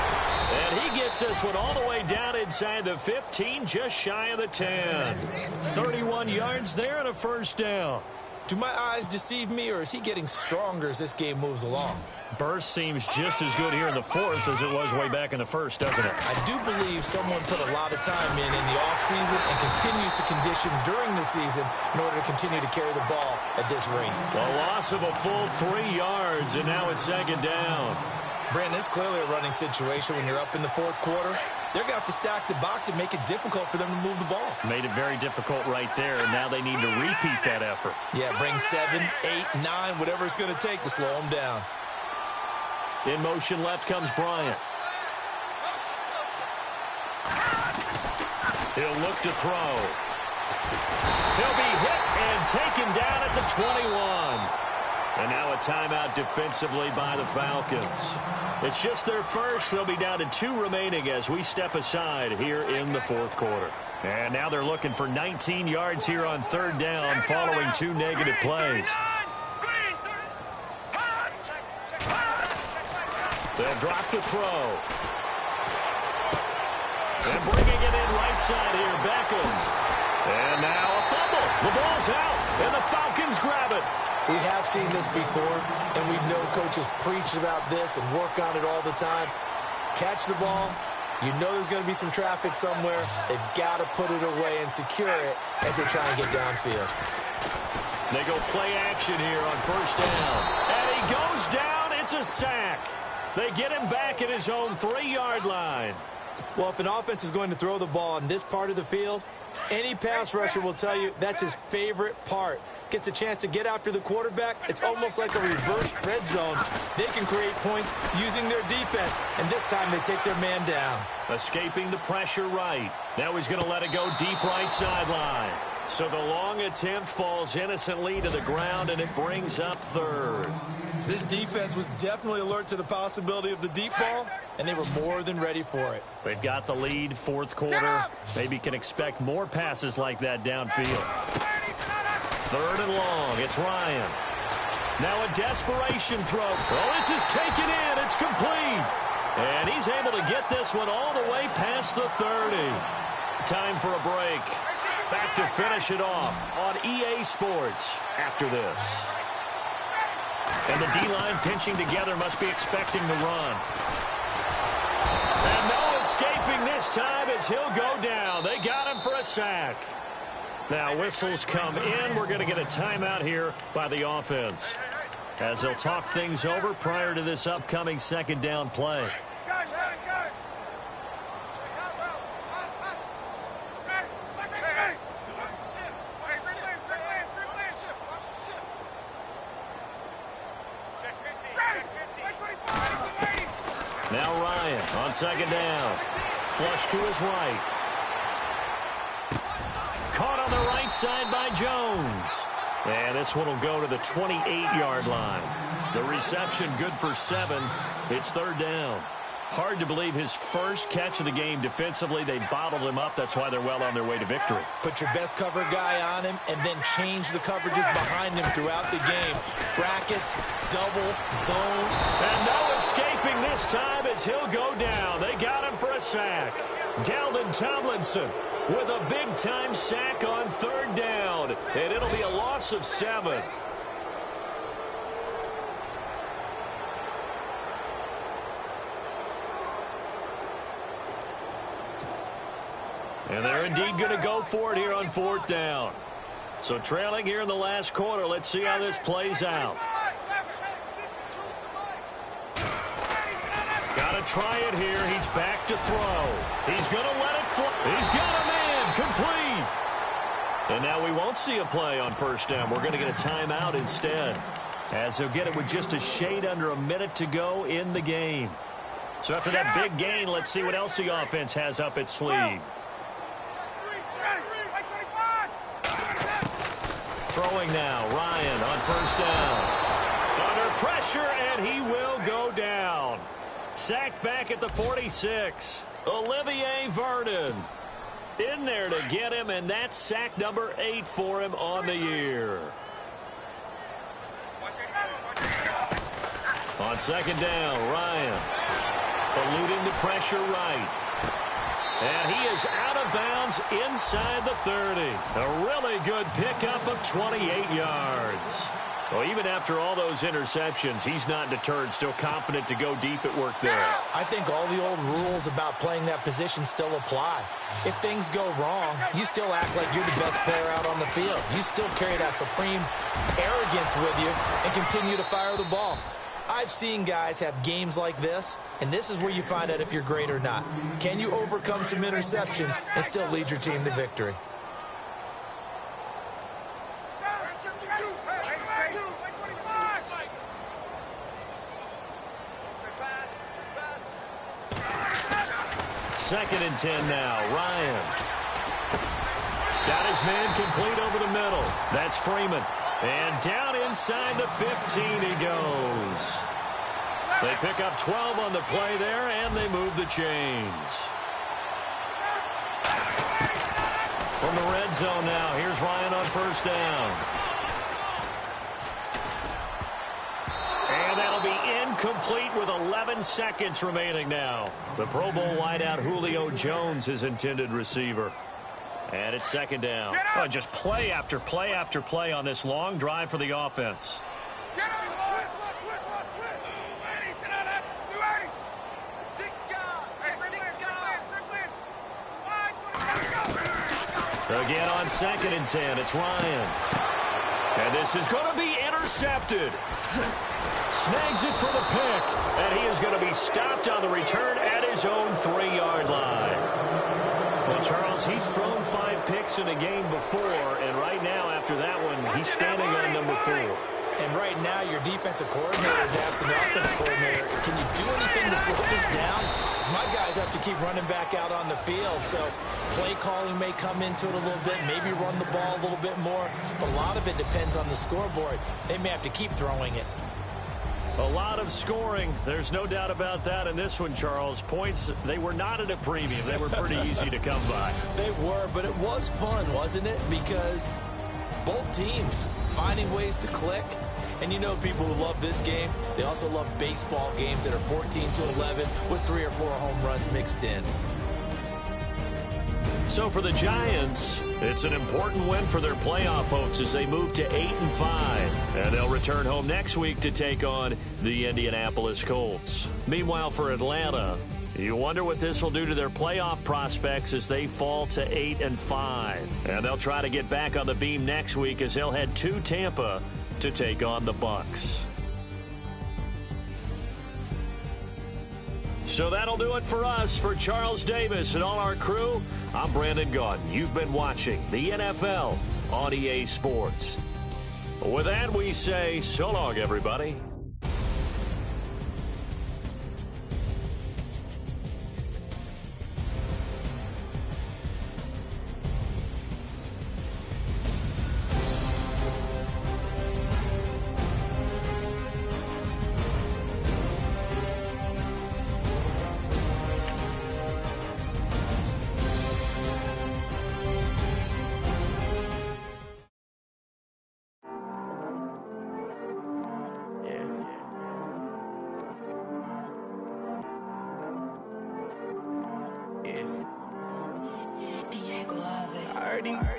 And he gets this one all the way down inside the 15, just shy of the 10. 31 yards there and a first down.
Do my eyes deceive me, or is he getting stronger as this game moves along?
Burst seems just as good here in the fourth as it was way back in the first, doesn't it?
I do believe someone put a lot of time in the offseason and continues to condition during the season in order to continue to carry the ball at this rate.
A loss of a full 3 yards, and now it's second down.
Brandon, it's clearly a running situation when you're up in the fourth quarter. They're going to have to stack the box and make it difficult for them to move the ball.
Made it very difficult right there, and now they need to repeat that effort.
Yeah, bring 7, 8, 9, whatever it's going to take to slow them down.
In motion left comes Bryant. He'll look to throw. He'll be hit and taken down at the 21. And now a timeout defensively by the Falcons. It's just their first. They'll be down to 2 remaining as we step aside here in the fourth quarter. And now they're looking for 19 yards here on third down following 2 negative plays. They'll drop the throw. And bringing it in right side here, Beckham. And now a fumble. The ball's out, and the Falcons grab it.
We have seen this before, and we know coaches preach about this and work on it all the time. Catch the ball. You know there's going to be some traffic somewhere. They've got to put it away and secure it as they try and get downfield.
They go play action here on first down. And he goes down. It's a sack. They get him back at his own 3-yard line.
Well, if an offense is going to throw the ball on this part of the field, any pass rusher will tell you that's his favorite part. Gets a chance to get after the quarterback. It's almost like a reverse red zone. They can create points using their defense, and this time they take their man down.
Escaping the pressure right. Now he's going to let it go deep right sideline. So the long attempt falls innocently to the ground, and it brings up third.
This defense was definitely alert to the possibility of the deep ball, and they were more than ready for it.
They've got the lead, fourth quarter. Maybe can expect more passes like that downfield. Third and long. It's Ryan. Now a desperation throw. Oh, this is taken in. It's complete. And he's able to get this one all the way past the 30. Time for a break. Back to finish it off on EA Sports after this. And the D-line pinching together must be expecting the run. And no escaping this time as he'll go down. They got him for a sack. Now whistles come in. We're going to get a timeout here by the offense, as they'll talk things over prior to this upcoming second down play. Now Ryan on second down. Flush to his right. Caught on the right side by Jones. And this one will go to the 28-yard line. The reception good for 7. It's third down. Hard to believe his first catch of the game defensively. They bottled him up. That's why they're well on their way to victory.
Put your best cover guy on him and then change the coverages behind him throughout the game. Brackets, double, zone.
And no escaping this time as he'll go down. They got him for a sack. Dalvin Tomlinson with a big-time sack on third down. And it'll be a loss of 7. And they're indeed going to go for it here on fourth down. So trailing here in the last quarter. Let's see how this plays out. Got to try it here. He's back to throw. He's going to let it fly. He's got a man complete. And now we won't see a play on first down. We're going to get a timeout instead, as he'll get it with just a shade under a minute to go in the game. So after that big gain, let's see what else the offense has up its sleeve. Throwing now, Ryan on first down. Under pressure, and he will go down. Sacked back at the 46. Olivier Vernon in there to get him, and that's sack number 8 for him on the year. On second down, Ryan eluding the pressure right. And he is out of bounds inside the 30. A really good pickup of 28 yards. Well, even after all those interceptions, he's not deterred, still confident to go deep at work there.
I think all the old rules about playing that position still apply. If things go wrong, you still act like you're the best player out on the field. You still carry that supreme arrogance with you and continue to fire the ball. I've seen guys have games like this, and this is where you find out if you're great or not. Can you overcome some interceptions and still lead your team to victory?
Second and 10 now. Ryan got his man complete over the middle. That's Freeman. And down inside the 15 he goes. They pick up 12 on the play there, and they move the chains. From the red zone now, here's Ryan on first down. And that'll be incomplete with 11 seconds remaining now. The Pro Bowl wideout Julio Jones, his intended receiver. And it's second down. Oh, just play after play after play on this long drive for the offense. Again on second and 10, it's Ryan. And this is going to be intercepted. Snags it for the pick. And he is going to be stopped on the return at his own 3-yard line. Well, Charles, he's thrown 5 picks in a game before, and right now after that one, he's standing on number 4.
And right now, your defensive coordinator is asking the offensive coordinator, can you do anything to slow this down? Because my guys have to keep running back out on the field. So play calling may come into it a little bit, maybe run the ball a little bit more. But a lot of it depends on the scoreboard. They may have to keep throwing it.
A lot of scoring. There's no doubt about that in this one, Charles. Points, they were not at a premium. They were pretty easy to come by.
They were, but it was fun, wasn't it? Because both teams finding ways to click. And you know people who love this game, they also love baseball games that are 14-11 with 3 or 4 home runs mixed in.
So for the Giants, it's an important win for their playoff hopes as they move to 8-5. And they'll return home next week to take on the Indianapolis Colts. Meanwhile, for Atlanta, you wonder what this will do to their playoff prospects as they fall to 8-5. And they'll try to get back on the beam next week as they'll head to Tampa to take on the Bucs. So that'll do it for us. For Charles Davis and all our crew, I'm Brandon Gaudin. You've been watching the NFL on EA Sports. With that, we say so long, everybody.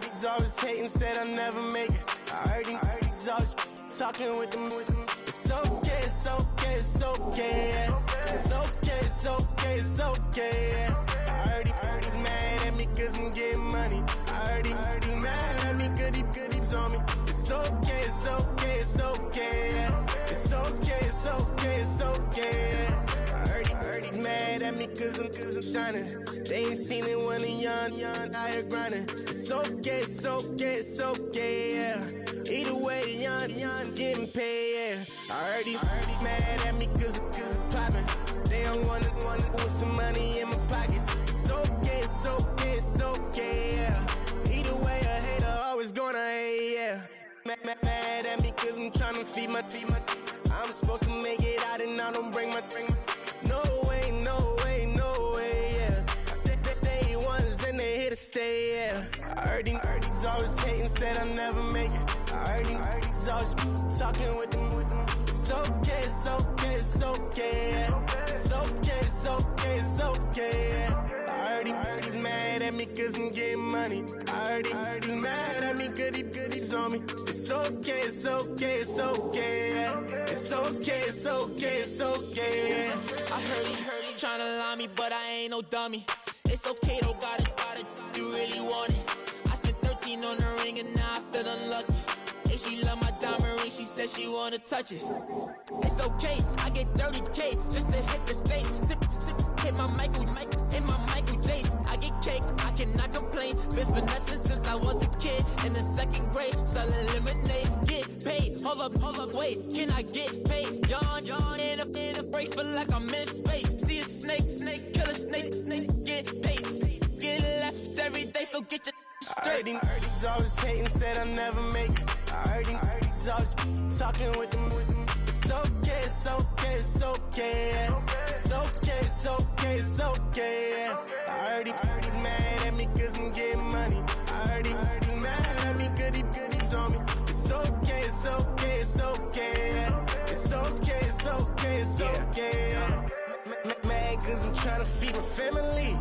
He's always hating, said I'll never make it. I heard he's always talking with them. It's okay, it's okay, it's okay, yeah. It's okay, it's okay, it's okay, yeah. I heard he's mad at me cause I'm getting money. I heard he's mad at me cause he's on me. It's okay, it's okay, it's okay, yeah. It's okay, it's okay, it's okay, yeah. I heard he's mad at me cause I'm shining. They ain't seen it when I'm young, out here grinding. It's okay, it's okay, it's okay, yeah. Either way, young, getting paid, yeah. I heard he's mad at me cause I'm poppin'. They don't wanna put some money in my pockets. It's okay, it's okay, it's okay, yeah. Either way, a hater always gonna hate, yeah. Mad at me cause I'm tryna feed my I'm supposed to make it out and I don't bring my no way, no way, no way, yeah. They ones and they here to stay, yeah. I heard he's always hating, said I'll never make it. I heard he's always talking with them. It's okay, it's okay, it's okay, yeah. It's okay, it's okay, it's okay, yeah. I heard he's mad at me cause I'm getting money. I heard he's mad at me cause he's on me. It's okay, it's okay, it's okay, yeah. It's okay, it's okay, it's okay, yeah.
I heard he tryna lie me, but I ain't no dummy. It's okay, though, got it, you really want it. I spent 13 on the ring and now I feel unlucky. And she love my diamond ring, she said she wanna touch it. It's okay, I get 30K just to hit the stage. Hit my Michael J. I get cake, I cannot complain. Been finessing since I was a kid. In the 2nd grade, selling lemonade. Get paid, hold up, wait, can I get paid? Yawn, in a break, feel like I'm in space. See a snake, kill a snake, get paid. Get left every day, so get your straight.
I heard he's always hating, said I'll never make it. I heard he's always talking with them. It's okay, it's okay, it's okay, yeah. It's okay, it's okay, it's okay, yeah. I heard he's mad at me cause I'm getting money. I heard he's mad at me cause he's on me. It's okay, it's okay, it's okay, yeah. It's okay, it's okay, it's okay, yeah. Mad cause I'm tryna feed my family.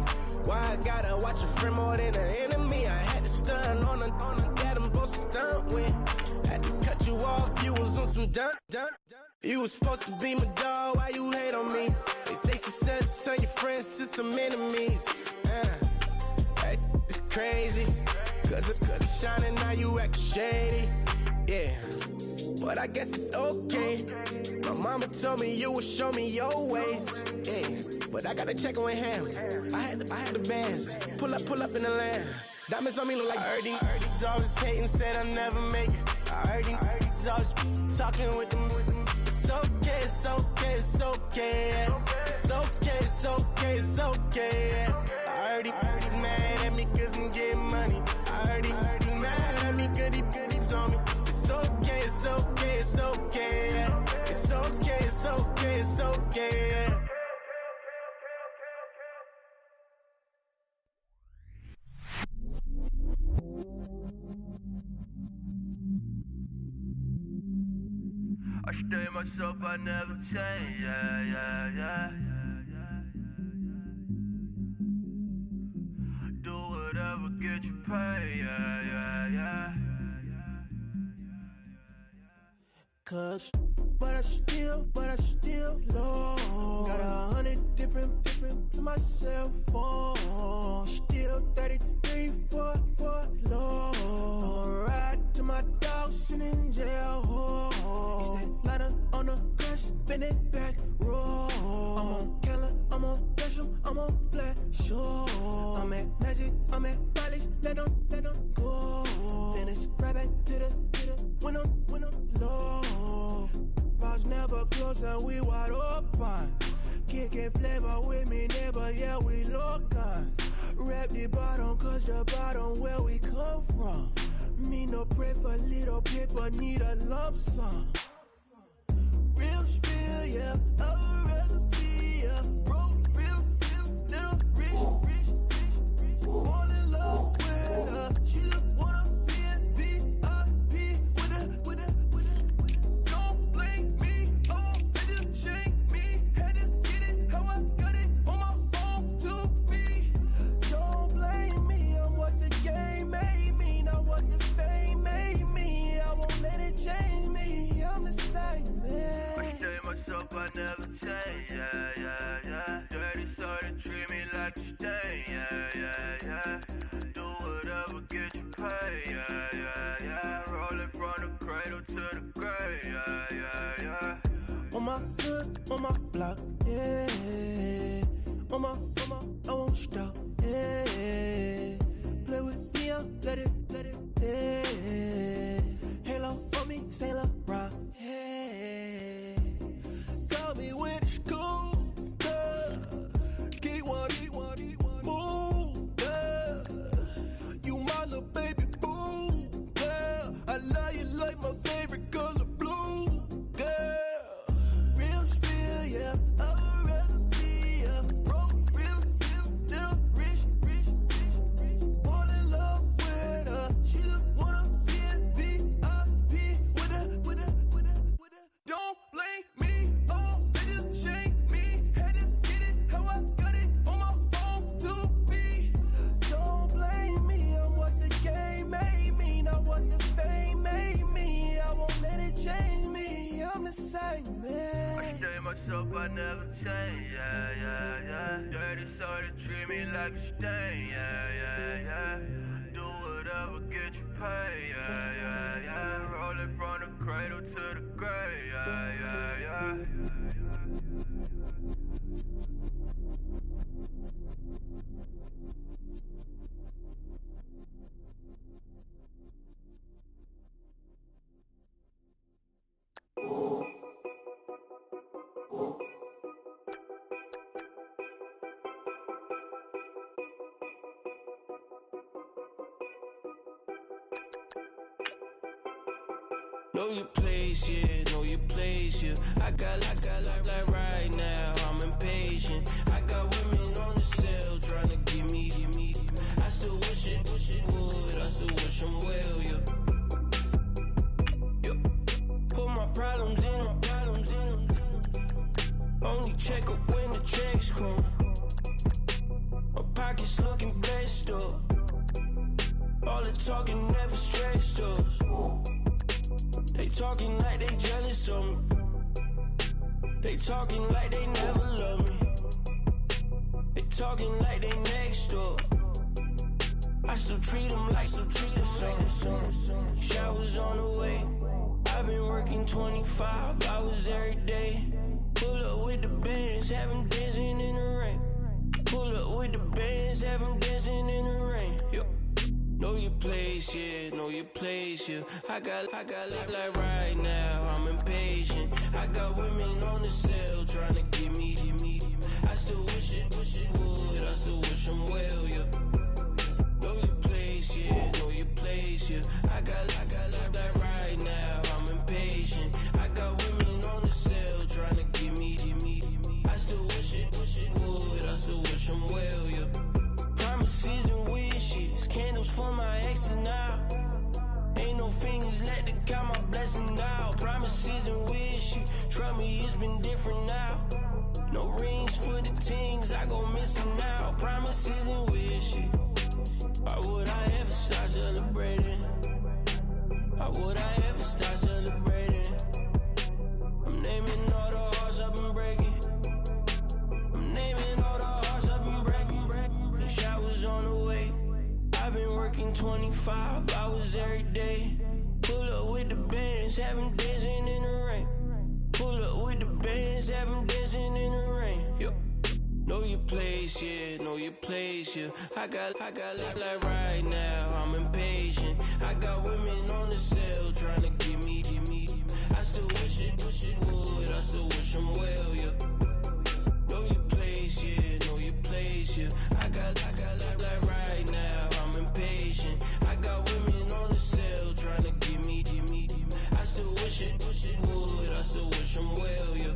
Why I gotta watch a friend more than an enemy? I had to stun on the dad I'm supposed to stunt with. Had to cut you off, you was on some dun. You was supposed to be my dog, why you hate on me? They say success turn your friends to some enemies. It's crazy, cause it's shining, now you actin' shady. Yeah, but I guess it's okay. My mama told me you would show me your ways. Yeah, but I gotta check with him. I had the bands. Pull up in the land. Diamonds on me look like I heard he's always hating, said I'll never make it. I heard he's always talking with them. It's okay, it's okay, it's okay. It's okay, it's okay, it's okay. I heard he's mad at me cause I'm getting money. I heard he's mad at me cause he's on me. It's okay, it's okay, it's okay. It's okay, it's okay, it's okay.
I stay myself, I never change, yeah. Do whatever, get you paid, yeah.
Cause, but I still low. Got 100 different to my cell phone. Still 33 for low. I'ma ride to my dog sitting in jail. It's that lighter on the grass, bend it back, roll. I'm on Keller, I'm on Besham, I'm on Flat Shore. I'm at Magic, I'm at Follies, let them go. Then it's right back to the when I'm low. Bars never close and we wide open. Kicking flavor with me, neighbor, yeah, we local. Rap the bottom, cause the bottom where we come from. Me no pray for little paper, need a lump sum. Real spill, yeah, I'd rather be, yeah. Broke, real, little rich. Fall in love with her. She just wanna be a VIP with her. Don't blame me, oh, they just shake me. Had to get it, how I got it on my phone to be. Don't blame me, I'm what the game made me, not what the fame made me. I won't let it change me, I'm the same man.
I stay myself, I never change, yeah. Dirty, so they treat me like a stain, yeah. Do whatever, get you paid, yeah. Rolling from the cradle to the grave, yeah.
On my hood, on my block, yeah. On my, I won't stop, yeah. Play with me, let it, yeah. Halo on me, Saint Laurent, yeah. Got me with school, yeah. Keep one, move, yeah. You my little baby boo, yeah. I love you like my favorite color blue, yeah. Real spill, yeah. I'd rather be, yeah. Broke, real, little rich. Fall in love with her. She just wanna be a VIP with her. Don't blame me, oh, they just shake me. Had to get it, how I got it on my phone to be. Don't blame me, I'm what the game made me, not what the fame made me. I won't let it change me, I'm the same man.
I stay myself, I never change, yeah. Dirty, so they treat me like a stain, yeah. Do whatever, get you paid, yeah. Rolling from the cradle to the grave, yeah.
Know your place, yeah, know your place, yeah. I got like right now, I'm impatient. I got women on the cell trying to give me. I still wish it would, I still wish them well, yeah. Put my problems in them. Only check up when the checks come. My pockets looking blessed up. All the talking never stressed us. They talking like they jealous of me. They talking like they never love me. They talking like they next door. I still treat them like some. Showers on the way. I've been working 25 hours every day. Pull up with the bands, have them dancing in the rain. Pull up with the bands, have them dancing in the rain. Know your place, yeah, know your place, yeah. I got like right now, I'm impatient. I got women on the cell trying to give me. I still wish it would, I still wish I'm well, yeah. Know your place, yeah, know your place, yeah. I got like right now, I'm impatient. I got women on the cell trying to give me. I still wish it would, I still wish I'm well, yeah. Promises and wishes, candles for my exes now. Ain't no fingers let to count my blessings now. Promises and wishes, trust me, it's been different now. No rings for the things, I go missing now. Promises and wishes, why would I ever start celebrating? Why would I ever start celebrating? I'm naming all the hearts I've been breaking. I'm naming all the hearts I've been breaking. The showers on the way. I've been working 25 hours every day. Pull up with the bands, have them dancing in the rain. Pull up with the bands, have them dancing in the rain. Yo. Know your place, yeah, know your place, yeah. I got like right now, I'm impatient. I got women on the cell trying to give me. I still wish it would, I still wish I'm well, yeah. Know your place, yeah, know your place, yeah. I got like right now, I'm impatient. I got women on the cell trying to give me. I still wish it would, I still wish I'm well, yeah.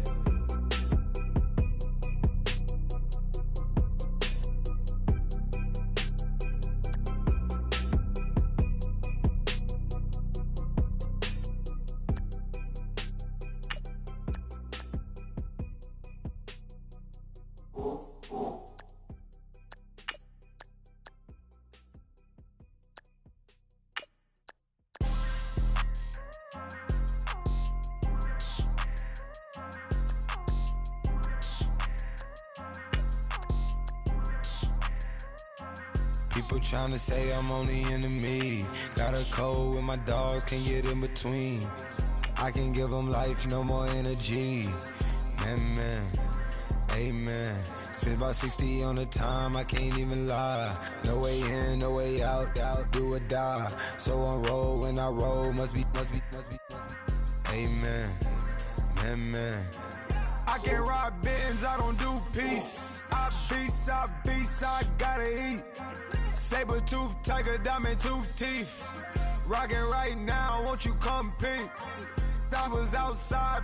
People tryna say I'm only enemy. Got a code with my dogs, can't get in between. I can give them life, no more energy. Man, amen. Spent about 60 on the time, I can't even lie. No way in, no way out, do or die. So on roll, when I roll, must be. Amen, man.
I can't ride Benz, I don't do peace. I beast, I gotta eat. Saber tooth, tiger, diamond tooth teeth. Rockin' right now, won't you come peep? I was outside.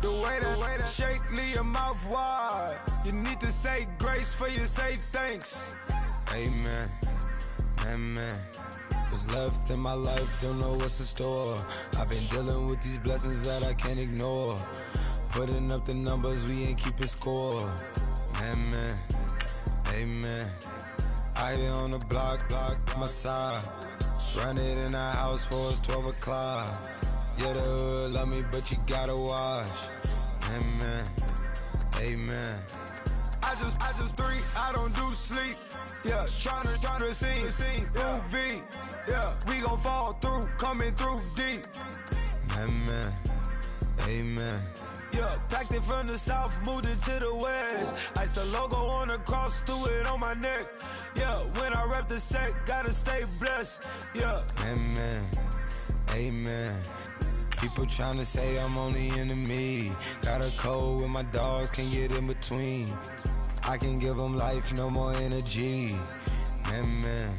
The way that shake, leave your mouth wide. You need to say grace for you say thanks.
Amen, man. What's left in my life, don't know what's in store. I've been dealing with these blessings that I can't ignore. Putting up the numbers, we ain't keeping score. Man, amen. I here on the block, my side. Run it in the house for us 12 o'clock. Yeah, the hood love me, but you gotta watch. Amen.
I just three, I don't do sleep. Yeah, tryna see. UV, yeah, we gon' fall through, coming through deep.
Amen.
Yeah, packed it from the south, moved it to the west. Iced the logo on the cross, threw it on my neck. Yeah, when I rep the set, gotta stay blessed. Yeah.
Amen. People tryna say I'm only enemy. Got a code with my dogs, can't get in between. I can give them life, no more energy. Amen.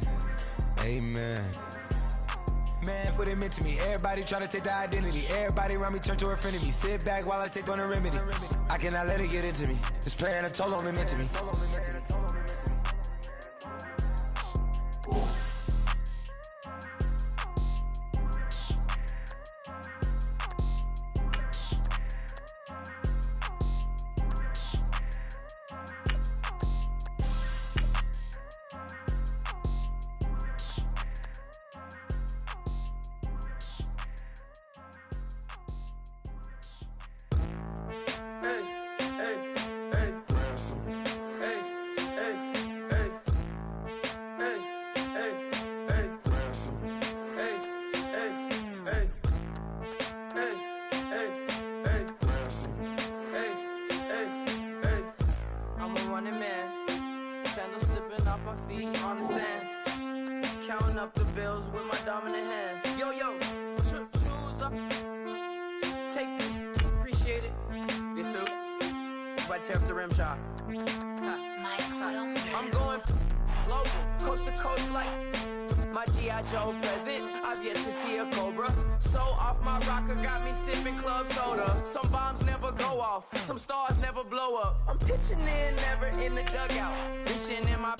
Man, what it meant to me. Everybody tryna take the identity. Everybody around me turn to a friend of me. Sit back while I take on a remedy. I cannot let it get into me. This playing a toll on me, meant to me.
up the bills with my dominant hand. Yo, choose up. Take this, appreciate it. This too. If I tear up the rim shot. I'm going global, coast to coast like my G.I. Joe present. I've yet to see a Cobra. So off my rocker got me sipping club soda. Some bombs never go off, some stars never blow up. I'm pitching in, never in the dugout. Reaching in my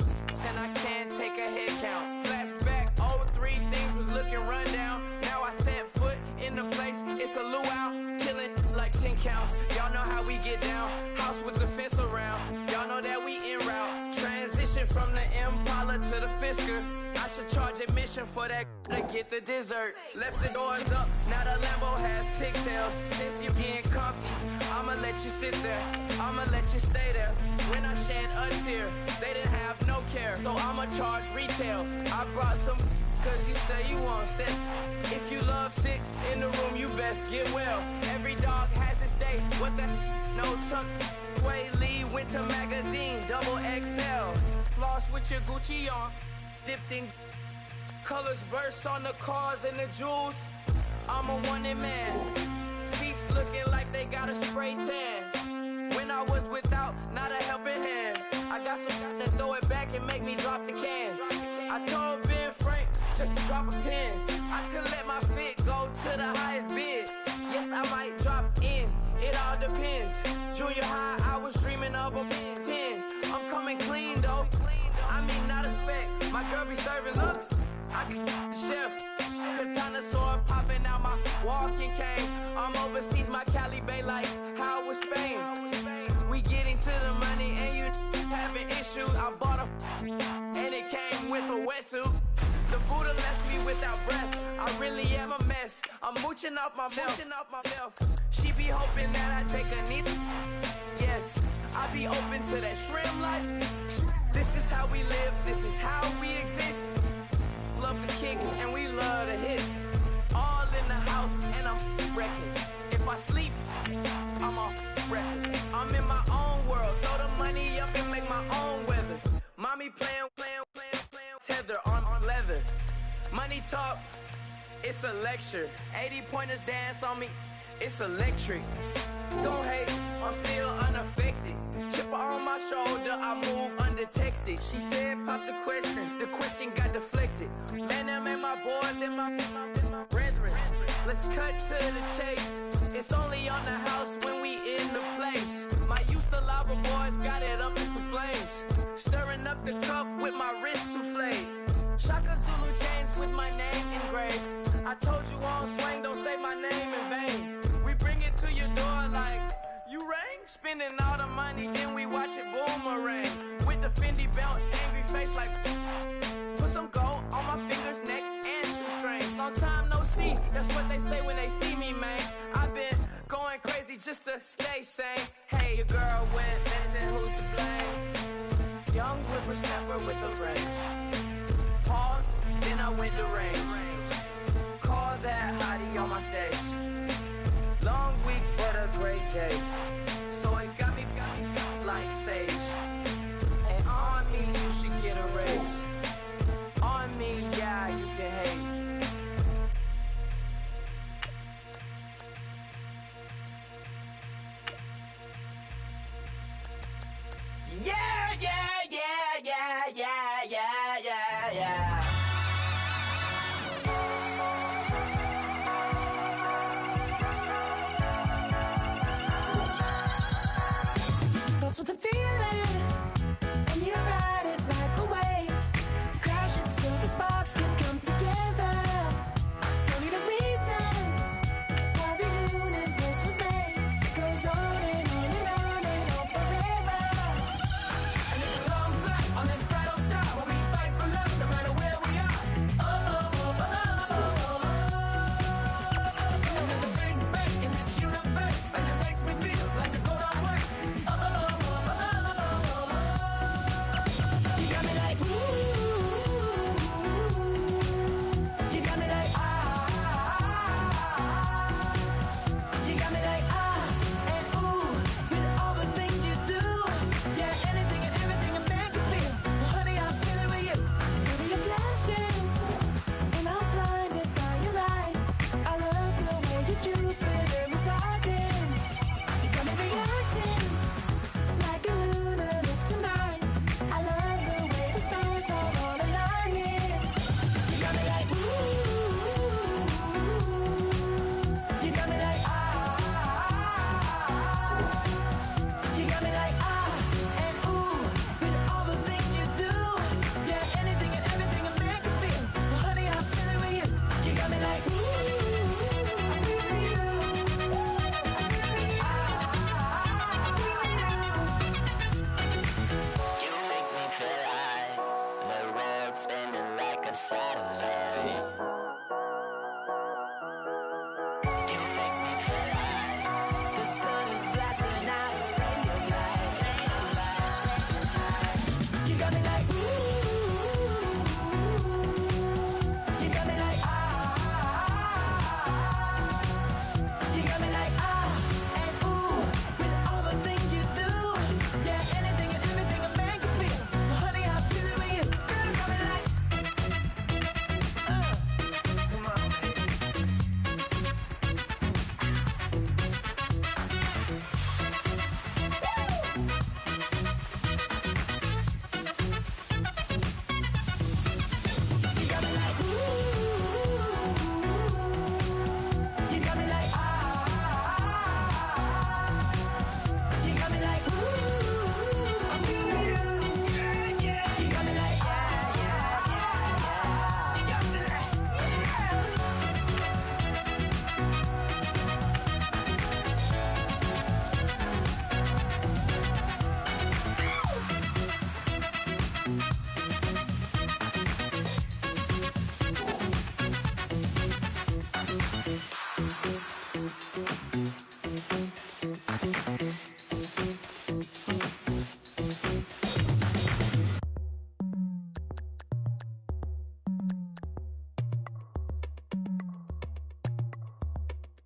and I can't take a head count. Flashback, 03, things was looking run down. Now I set foot in the place, it's a luau. Killing like 10 counts, y'all know how we get down. House with the fence around, y'all know that we en route. Transition from the Impala to the Fisker. I should charge admission for that to get the dessert. Left the doors up, now the Lambo has pigtails. Since you getting comfy, I'ma let you sit there, I'ma let you stay there. When I shed a tear, they didn't have no care. So I'ma charge retail. I brought some cause you say you want sick. If you love sick in the room, you best get well. Every dog has its day, what the no tuck. Sway Lee Winter Magazine, double XL. Floss with your Gucci on, dipped in colors burst on the cars and the jewels. I'm a wanted man. Seats looking like they got a spray tan. When I was without, not a helping hand. I got some guys that throw it back and make me drop the cans. I told Ben Frank just to drop a pin. I could let my fit go to the highest bid. Yes, I might drop in, it all depends. Junior high, I was dreaming of a 10. I'm coming clean though, I mean not a spec. My girl be serving looks, I be the chef. Katana sword popping out my walking cane. I'm overseas, my Cali Bay like how was Spain. We getting to the money and you having issues. I bought a and it came with a wetsuit. The Buddha left me without breath. I really am a mess. I'm mooching off myself. She be hoping that I take a knee. Yes, I be open to that shrimp life. This is how we live. This is how we exist. Love the kicks and we love the hits. All in the house and I'm wrecking. If I sleep, I'm a wrecker. I'm in my own world. Throw the money up and make my own weather. Mommy playing tether on leather. Money talk, it's a lecture. 80 pointers dance on me, it's electric. Don't hate, I'm still unaffected. Chipper on my shoulder, I move undetected. She said pop the question got deflected. Man, that made my boy, then my brethren. Let's cut to the chase. It's only on the house when we in the place. My used to lava boys got it up in some flames. Stirring up the cup with my wrist souffle. Shaka Zulu chains with my name engraved. I told you on swing, don't say my name in vain. We bring it to your door like, you rang? Spending all the money, then we watch it boomerang. With the Fendi belt, angry face like, put some gold on my fingers, neck, and shoestrings. Long time no see, that's what they say when they see me, man. I've been going crazy just to stay sane. Hey, your girl went missing, who's to blame? Young whippersnapper with the range. Pause, then I went to range. Call that hottie on my stage. Long week, but a great day. So it got me like sage. And on me, you should get a raise. On me, yeah, you can hate. Yeah, yeah, yeah, yeah, yeah, yeah, yeah, yeah.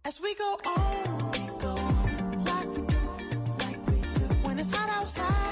As we go on, like we do, when it's hot outside.